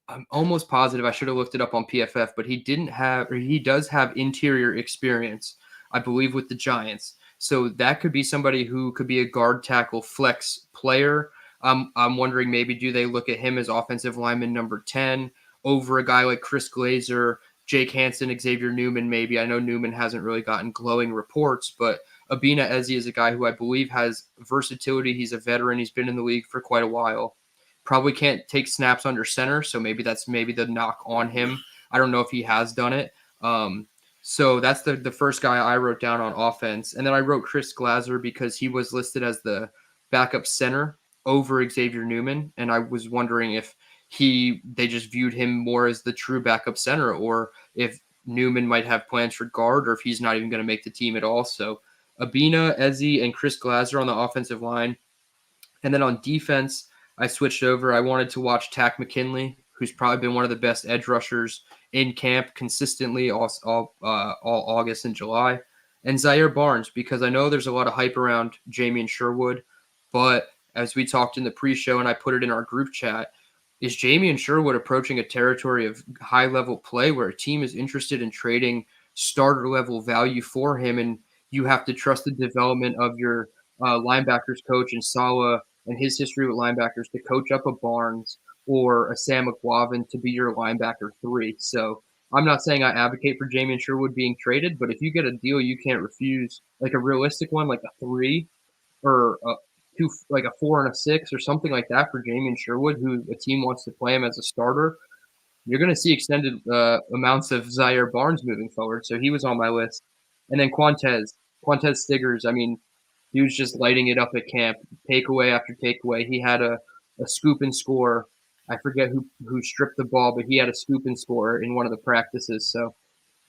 I'm almost positive I should have looked it up on PFF, but he does have interior experience, I believe, with the Giants. So that could be somebody who could be a guard tackle flex player. I'm wondering, maybe do they look at him as offensive lineman number 10 over a guy like Chris Glazer, Jake Hansen, Xavier Newman, maybe. I know Newman hasn't really gotten glowing reports, but Abina Eze is a guy who I believe has versatility. He's a veteran. He's been in the league for quite a while. Probably can't take snaps under center, so maybe that's the knock on him. I don't know if he has done it. So that's the first guy I wrote down on offense. And then I wrote Chris Glazer because he was listed as the backup center over Xavier Newman, and I was wondering if they just viewed him more as the true backup center, or if Newman might have plans for guard, or if he's not even going to make the team at all. So Abina, Eze, and Chris Glazer on the offensive line. And then on defense, I switched over. I wanted to watch Tack McKinley, who's probably been one of the best edge rushers in camp consistently all August and July, and Zaire Barnes, because I know there's a lot of hype around Jamien Sherwood, but as we talked in the pre-show and I put it in our group chat, is Jamien Sherwood approaching a territory of high-level play where a team is interested in trading starter-level value for him, and you have to trust the development of your linebackers coach and Saleh and his history with linebackers to coach up a Barnes or a Sam McGuavin to be your linebacker 3. So I'm not saying I advocate for Jamien Sherwood being traded, but if you get a deal you can't refuse, like a realistic one, like a 3 or a 2, like a 4 and a 6 or something like that for Jamien Sherwood, who a team wants to play him as a starter, you're going to see extended amounts of Zaire Barnes moving forward. So he was on my list. And then Quantez Stiggers, I mean, he was just lighting it up at camp, takeaway after takeaway. He had a scoop and score. I forget who stripped the ball, but he had a scoop and score in one of the practices. So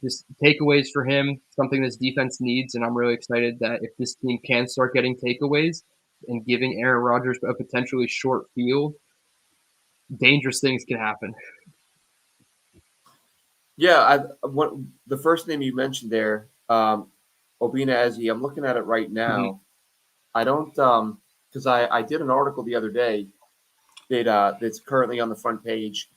just takeaways for him, something this defense needs, and I'm really excited that if this team can start getting takeaways and giving Aaron Rodgers a potentially short field, dangerous things can happen. Yeah, the first name you mentioned there, Obina Eze, I'm looking at it right now. Mm-hmm. I don't because I did an article the other day that's currently on the front page,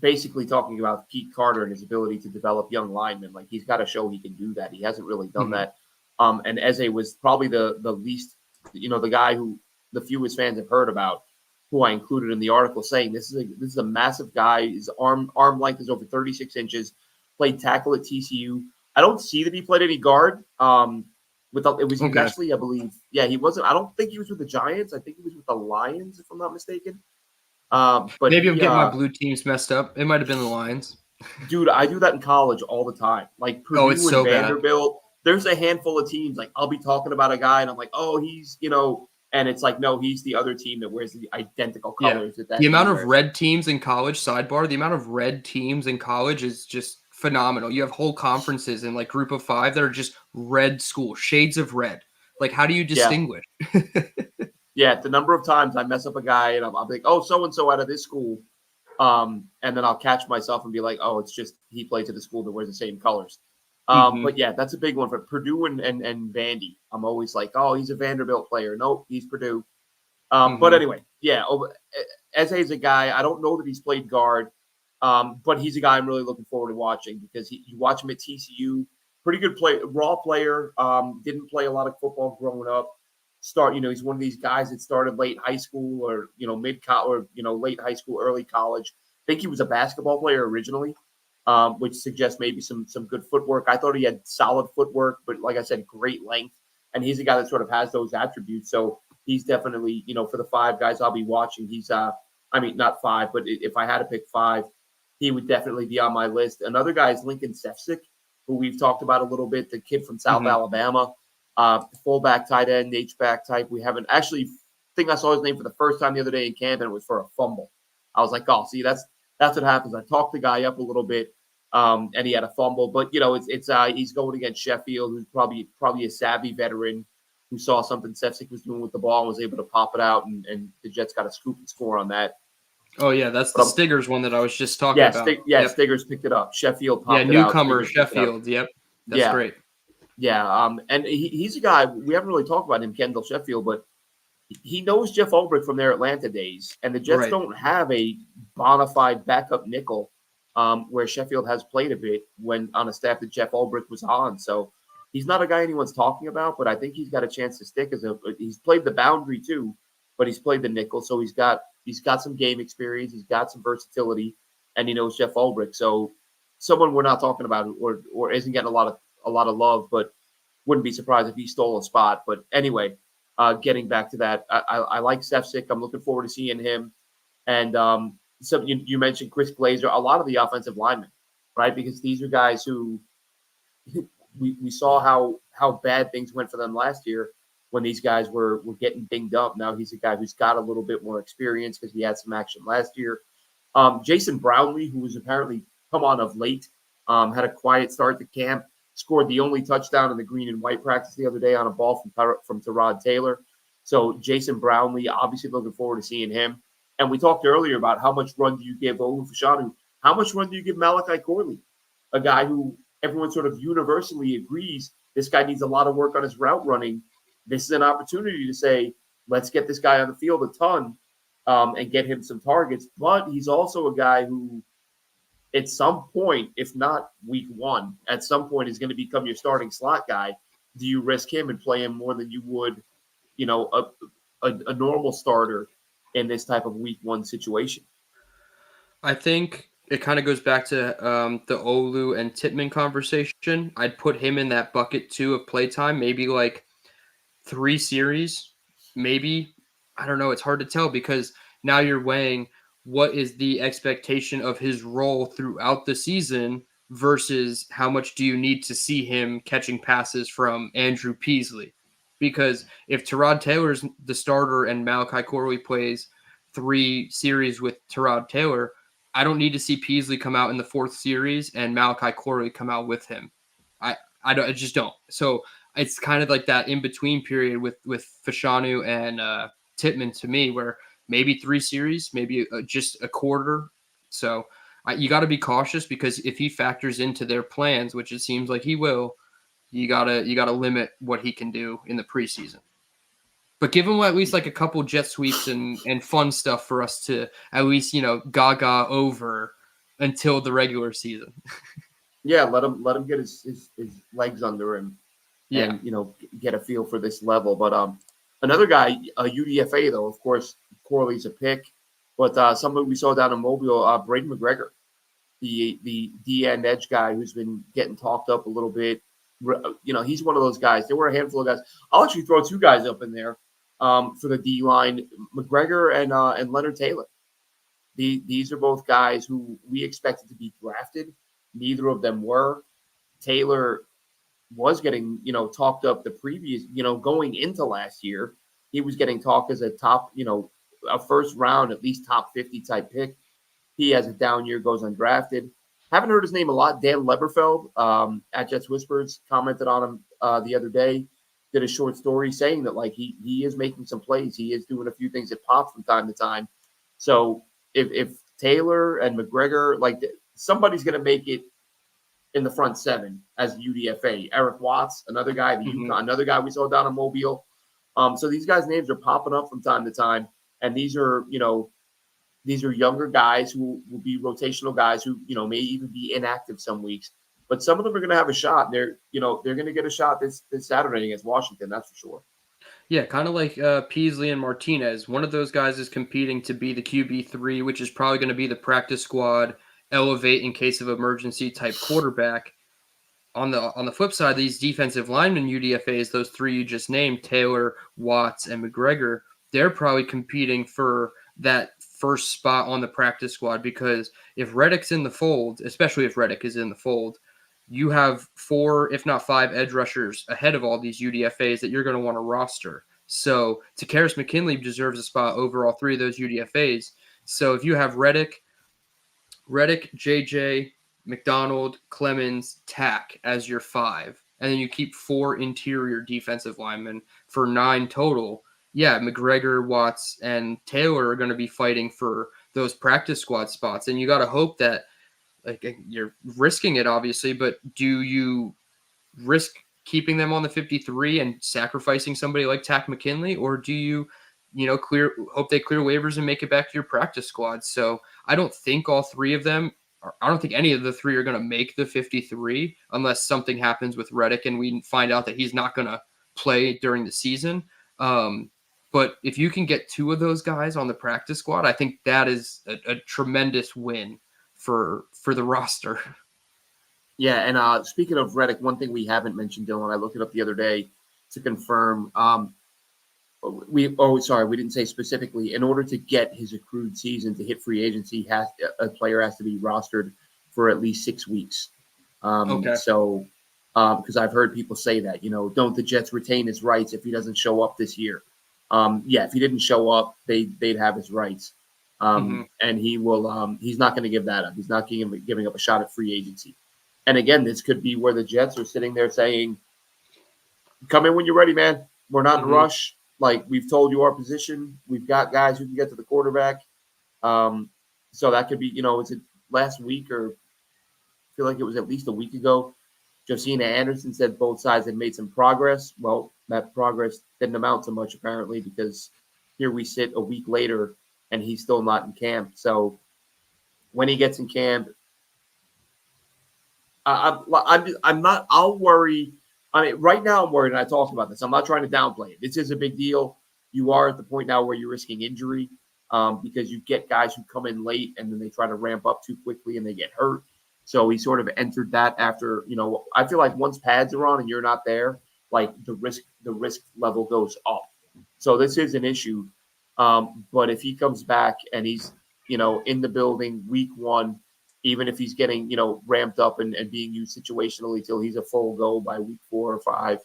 basically talking about Pete Carter and his ability to develop young linemen. Like, he's got to show he can do that. He hasn't really done that. And Eze was probably the least, the guy who the fewest fans have heard about, who I included in the article, saying this is a massive guy. His arm length is over 36 inches. Played tackle at TCU. I don't see that he played any guard. It was actually, I believe, he wasn't. I don't think he was with the Giants. I think he was with the Lions, if I'm not mistaken. But maybe I'm getting my blue teams messed up. It might have been the Lions. Dude, I do that in college all the time. Like Purdue and so Vanderbilt. Bad. There's a handful of teams. Like, I'll be talking about a guy, and I'm like, oh, he's and it's like, no, he's the other team that wears the identical colors. Yeah. The amount of red teams in college, sidebar, the amount of red teams in college is just phenomenal. You have whole conferences in like group of 5 that are just red schools, shades of red. Like, how do you distinguish? Yeah, the number of times I mess up a guy and I'm like, oh, so and so out of this school, and then I'll catch myself and be like, oh, it's just he plays at the school that wears the same colors. Hmm. But yeah, that's a big one for Purdue and Vandy. I'm always like, oh, he's a Vanderbilt player. Nope, he's Purdue. But Hmm. anyway, yeah, Eze's a guy. I don't know that he's played guard, but he's a guy I'm really looking forward to watching because you watch him at TCU, pretty good play, raw player. Didn't play a lot of football growing up. He's one of these guys that started late high school or mid college or late high school, early college. I think he was a basketball player originally, which suggests maybe some good footwork. I thought he had solid footwork, but like I said, great length, and he's a guy that sort of has those attributes. So he's definitely, for the five guys I'll be watching, he's I mean, not five, but if I had to pick five, he would definitely be on my list. Another guy is Lincoln Sefcik, who we've talked about a little bit, the kid from South Hmm. Alabama, fullback, tight end, H-back type. We haven't actually think I saw his name for the first time the other day in camp, and it was for a fumble. I was like, oh, see, that's what happens. I talked the guy up a little bit, and he had a fumble. But it's he's going against Sheffield, who's probably a savvy veteran who saw something Sefcik was doing with the ball and was able to pop it out, and the Jets got a scoop and score on that. Oh yeah, that's the Stiggers one that I was just talking about. Yep. Stiggers picked it up. Sheffield popped it out. Newcomer Sheffield. Yep, that's great. Yeah, and he's a guy we haven't really talked about him, Kendall Sheffield, but he knows Jeff Ulbrich from their Atlanta days, and the Jets don't have a bona fide backup nickel, where Sheffield has played a bit when on a staff that Jeff Ulbrich was on. So he's not a guy anyone's talking about, but I think he's got a chance to stick he's played the boundary too, but he's played the nickel, so he's got some game experience, he's got some versatility, and he knows Jeff Ulbrich. So someone we're not talking about or isn't getting a lot of love, but wouldn't be surprised if he stole a spot. But anyway, getting back to that, I like Sefcik. I'm looking forward to seeing him. And so you mentioned Chris Glazer, a lot of the offensive linemen, right? Because these are guys who we saw how bad things went for them last year when these guys were getting dinged up. Now he's a guy who's got a little bit more experience because he had some action last year. Jason Brownlee, who was apparently come on of late, had a quiet start to camp, scored the only touchdown in the green and white practice the other day on a ball from Tyrod Taylor. So Jason Brownlee, obviously looking forward to seeing him. And we talked earlier about how much run do you give Olu Fashanu? How much run do you give Malachi Corley, a guy who everyone sort of universally agrees this guy needs a lot of work on his route running. This is an opportunity to say, let's get this guy on the field a ton and get him some targets. But he's also a guy who, at some point, if not week one, at some point is going to become your starting slot guy. Do you risk him and play him more than you would, a normal starter in this type of week one situation? I think it kind of goes back to the Olu and Tittman conversation. I'd put him in that bucket too of playtime, maybe like 3 series, maybe. I don't know. It's hard to tell because now you're weighing what is the expectation of his role throughout the season versus how much do you need to see him catching passes from Andrew Peasley. Because if Tyrod Taylor's the starter and Malachi Corley plays 3 series with Tyrod Taylor, I don't need to see Peasley come out in the 4th series and Malachi Corley come out with him. I just don't. So it's kind of like that in between period with Fashanu and Tittman to me, where maybe 3 series, maybe just a quarter. So you got to be cautious because if he factors into their plans, which it seems like he will, you gotta limit what he can do in the preseason. But give him at least like a couple jet sweeps and fun stuff for us to at least gaga over until the regular season. Yeah, let him get his legs under him, and get a feel for this level. But another guy, UDFA though, of course, Corley's a pick, but somebody we saw down in Mobile, Braden McGregor, the D end edge guy who's been getting talked up a little bit. He's one of those guys. There were a handful of guys. I'll actually throw 2 guys up in there for the D line, McGregor and Leonard Taylor. These are both guys who we expected to be drafted. Neither of them were. Taylor was getting, talked up the previous, going into last year. He was getting talked as a top, a first round, at least top 50 type pick. He has a down year, goes undrafted. Haven't heard his name a lot. Dan Leberfeld at Jets Whispers commented on him the other day. did a short story saying that like he is making some plays. He is doing a few things that pop from time to time. So if Taylor and McGregor, like somebody's going to make it in the front seven as UDFA. Eric Watts, another guy, another guy we saw down in Mobile. So these guys' names are popping up from time to time, and these are younger guys who will be rotational guys who may even be inactive some weeks. But some of them are going to have a shot. They're going to get a shot this Saturday against Washington. That's for sure. Yeah, kind of like Peasley and Martinez. One of those guys is competing to be the QB3, which is probably going to be the practice squad, elevate in case of emergency type quarterback. On the flip side, these defensive linemen UDFAs, those three you just named, Taylor, Watts, and McGregor, they're probably competing for that first spot on the practice squad, because if Reddick's in the fold, especially if Reddick is in the fold, you have 4, if not 5 edge rushers ahead of all these UDFAs that you're going to want to roster. So Takkarist McKinley deserves a spot over all 3 of those UDFAs. So if you have Reddick, JJ, McDonald, Clemens, Tack as your 5, and then you keep 4 interior defensive linemen for 9 total, yeah, McGregor, Watts, and Taylor are going to be fighting for those practice squad spots. And you got to hope that, like, you're risking it, obviously, but do you risk keeping them on the 53 and sacrificing somebody like Tack McKinley, or do you, hope they clear waivers and make it back to your practice squad? So I don't think all 3 of them, I don't think any of the 3 are going to make the 53 unless something happens with Reddick and we find out that he's not going to play during the season. But if you can get 2 of those guys on the practice squad, I think that is a tremendous win for the roster. Yeah, and speaking of Reddick, one thing we haven't mentioned, Dylan, I looked it up the other day to confirm. We didn't say specifically. In order to get his accrued season to hit free agency, a player has to be rostered for at least 6 weeks. Okay. So, because I've heard people say that, don't the Jets retain his rights if he doesn't show up this year? If he didn't show up, they'd have his rights. And he will. He's not going to give that up. He's not giving up a shot at free agency. And again, this could be where the Jets are sitting there saying, "Come in when you're ready, man. We're not in a rush. Like, we've told you our position. We've got guys who can get to the quarterback." So that could be, it's last week, or I feel like it was at least a week ago. Josina Anderson said both sides had made some progress. Well, that progress didn't amount to much, apparently, because here we sit a week later and he's still not in camp. So when he gets in camp, I'm not. I'll worry. I mean, right now I'm worried, and I talked about this. I'm not trying to downplay it. This is a big deal. You are at the point now where you're risking injury because you get guys who come in late and then they try to ramp up too quickly and they get hurt. So he sort of entered that after, I feel like once pads are on and you're not there, like the risk level goes up. So this is an issue. But if he comes back and he's, in the building week 1, even if he's getting, ramped up and being used situationally till he's a full go by week 4 or 5,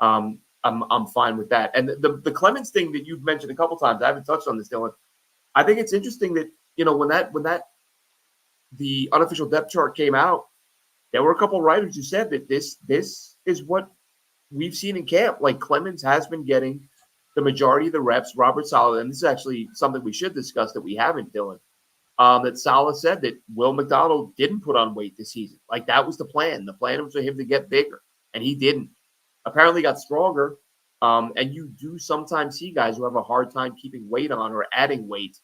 I'm fine with that. And the Clemens thing that you've mentioned a couple times, I haven't touched on this, Dylan. I think it's interesting that, when the unofficial depth chart came out, there were a couple of writers who said that this is what we've seen in camp. Like, Clemens has been getting the majority of the reps. Robert Saleh, and this is actually something we should discuss that we haven't, Dylan, that Saleh said that Will McDonald didn't put on weight this season. Like, that was the plan. The plan was for him to get bigger, and he didn't. Apparently got stronger, and you do sometimes see guys who have a hard time keeping weight on or adding weight,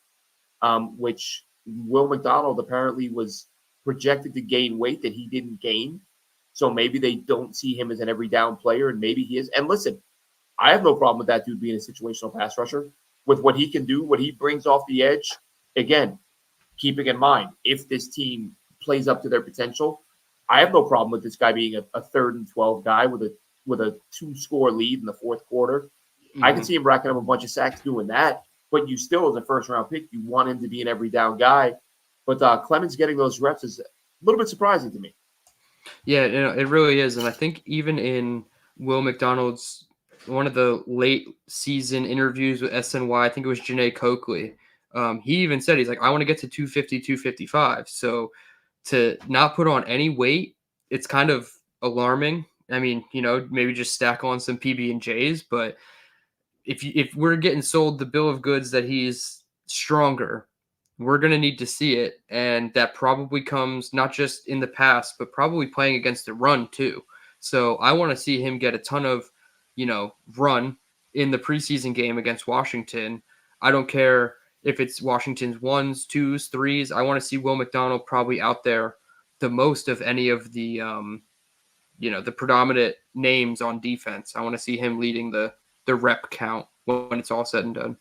which Will McDonald apparently was projected to gain weight that he didn't gain. So maybe they don't see him as an every down player, and maybe he is. And listen, I have no problem with that dude being a situational pass rusher with what he can do, what he brings off the edge. Again, keeping in mind, if this team plays up to their potential, I have no problem with this guy being a 3rd and 12 guy with a 2-score lead in the 4th quarter. I can see him racking up a bunch of sacks doing that. But you still, as a first-round pick, you want him to be an every-down guy. But Clemens getting those reps is a little bit surprising to me. Yeah, it really is. And I think even in Will McDonald's, one of the late-season interviews with SNY, I think it was Janae Coakley, he even said, he's like, I want to get to 250, 255. So to not put on any weight, it's kind of alarming. I mean, maybe just stack on some PB&Js, but if we're getting sold the bill of goods that he's stronger, we're going to need to see it. And that probably comes not just in the past, but probably playing against the run too. So I want to see him get a ton of, run in the preseason game against Washington. I don't care if it's Washington's ones, twos, threes. I want to see Will McDonald probably out there the most of any of the, the predominant names on defense. I want to see him leading the rep count when it's all said and done.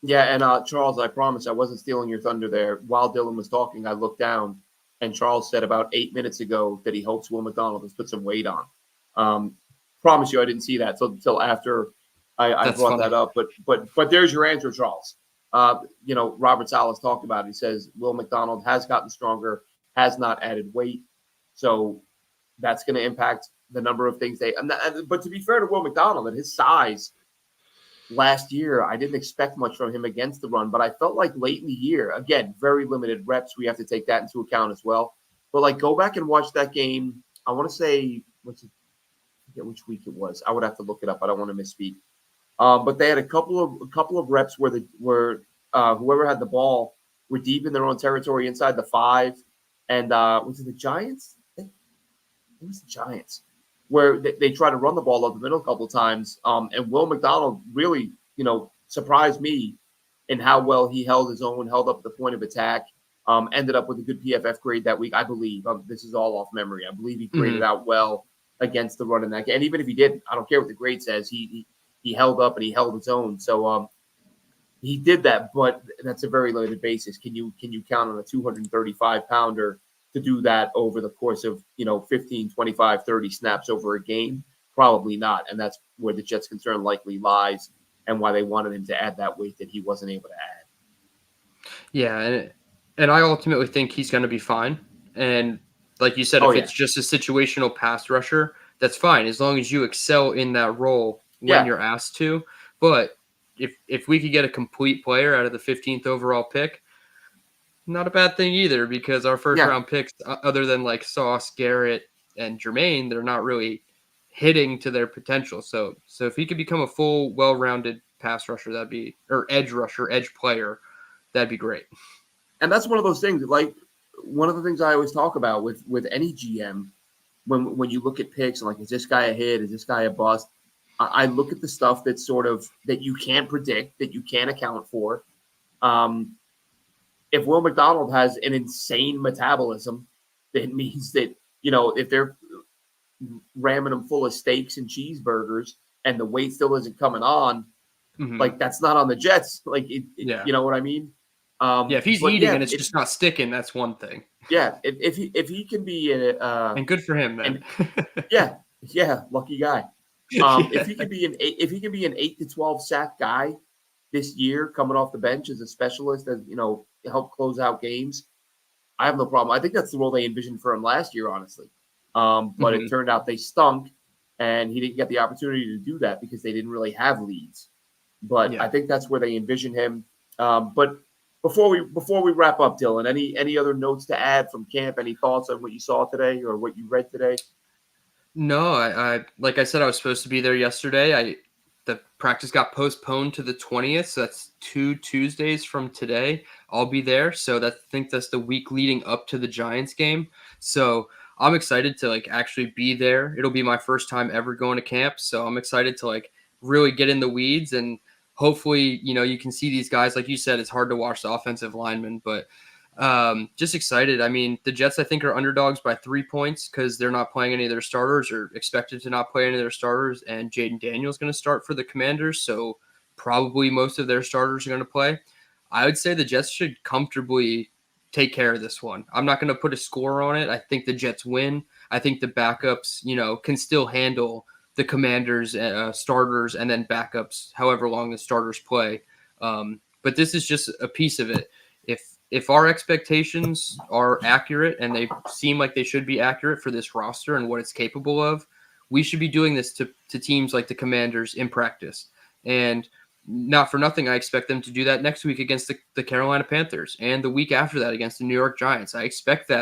Yeah, and Charles, I promise I wasn't stealing your thunder there. While Dylan was talking, I looked down, and Charles said about 8 minutes ago that he hopes Will McDonald has put some weight on. Promise you, I didn't see that until after I brought that up. But there's your answer, Charles. Robert Salas talked about it. He says Will McDonald has gotten stronger, has not added weight, so that's going to impact the number of things but to be fair to Will McDonald, at his size last year, I didn't expect much from him against the run, but I felt like late in the year, again, very limited reps. We have to take that into account as well. But go back and watch that game. I want to say, I forget which week it was. I would have to look it up. I don't want to misspeak. But they had a couple of reps where whoever had the ball were deep in their own territory inside the 5. And was it the Giants? It was the Giants, where they tried to run the ball up the middle a couple of times. And Will McDonald really, surprised me in how well he held his own, held up the point of attack, ended up with a good PFF grade that week, I believe. This is all off memory. I believe he graded out well against the run in that game. And even if he didn't, I don't care what the grade says, he held up and he held his own. So he did that, but that's a very limited basis. Can you count on a 235-pounder to do that over the course of, 15, 25, 30 snaps over a game? Probably not. And that's where the Jets' concern likely lies and why they wanted him to add that weight that he wasn't able to add. Yeah, and I ultimately think he's going to be fine. And like you said, it's just a situational pass rusher, that's fine as long as you excel in that role when you're asked to. But if we could get a complete player out of the 15th overall pick, not a bad thing either, because our first round picks, other than Sauce, Garrett, and Jermaine, they're not really hitting to their potential. So if he could become a full, well-rounded pass rusher, edge player, that'd be great. And that's one of those things. One of the things I always talk about with any GM, when you look at picks and is this guy a hit, is this guy a bust? I look at the stuff that's sort of that you can't predict, that you can't account for. If Will McDonald has an insane metabolism, that means that, if they're ramming him full of steaks and cheeseburgers and the weight still isn't coming on, that's not on the Jets. You know what I mean? If he's eating and it's just not sticking, that's one thing. Yeah. If he can be and good for him, man. Lucky guy. If he can be an 8 to 12 sack guy this year, coming off the bench as a specialist, as help close out games, I have no problem. I think that's the role they envisioned for him last year, honestly. But it turned out they stunk, and he didn't get the opportunity to do that because they didn't really have leads. But I think that's where they envision him. But before we wrap up, Dylan, any other notes to add from camp? Any thoughts on what you saw today or what you read today? No, I like I said, I was supposed to be there yesterday. The practice got postponed to the 20th, so that's 2 Tuesdays from today. I'll be there, so I think that's the week leading up to the Giants game. So I'm excited to actually be there. It'll be my first time ever going to camp, so I'm excited to really get in the weeds, and hopefully you can see these guys. Like you said, it's hard to watch the offensive linemen, but just excited. I mean, the Jets, I think, are underdogs by 3 points because they're not playing any of their starters, or expected to not play any of their starters. And Jaden Daniels going to start for the Commanders, so probably most of their starters are going to play. I would say the Jets should comfortably take care of this one. I'm not going to put a score on it. I think the Jets win. I think the backups, can still handle the Commanders, starters, and then backups, however long the starters play. But this is just a piece of it. If our expectations are accurate, and they seem like they should be accurate for this roster and what it's capable of, we should be doing this to teams like the Commanders in practice. And not for nothing, I expect them to do that next week against the Carolina Panthers, and the week after that against the New York Giants. I expect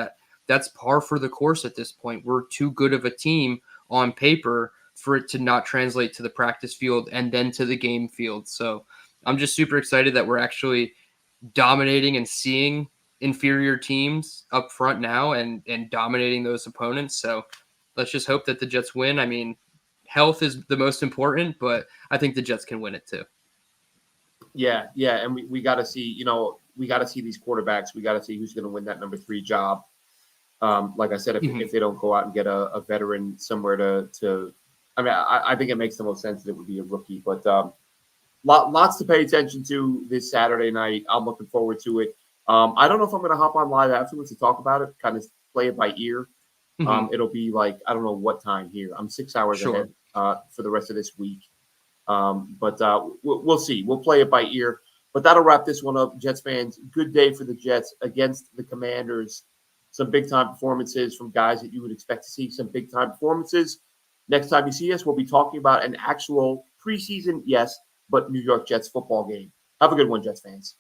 that's par for the course at this point. We're too good of a team on paper for it to not translate to the practice field and then to the game field. So I'm just super excited that we're actually dominating and seeing inferior teams up front now and dominating those opponents. So let's just hope that the Jets win. I mean, health is the most important, but I think the Jets can win it too. Yeah, and we got to see, we got to see these quarterbacks. We got to see who's going to win that number 3 job. Like I said, if they don't go out and get a veteran somewhere to I mean, I think it makes the most sense that it would be a rookie. But lots to pay attention to this Saturday night. I'm looking forward to it. I don't know if I'm going to hop on live afterwards to talk about it, kind of play it by ear. It'll be like, I don't know what time here. I'm 6 hours ahead for the rest of this week. But we'll see. We'll play it by ear. But that'll wrap this one up, Jets fans. Good day for the Jets against the Commanders. Some big-time performances from guys that you would expect to see, some big-time performances. Next time you see us, we'll be talking about an actual preseason, yes, but New York Jets football game. Have a good one, Jets fans.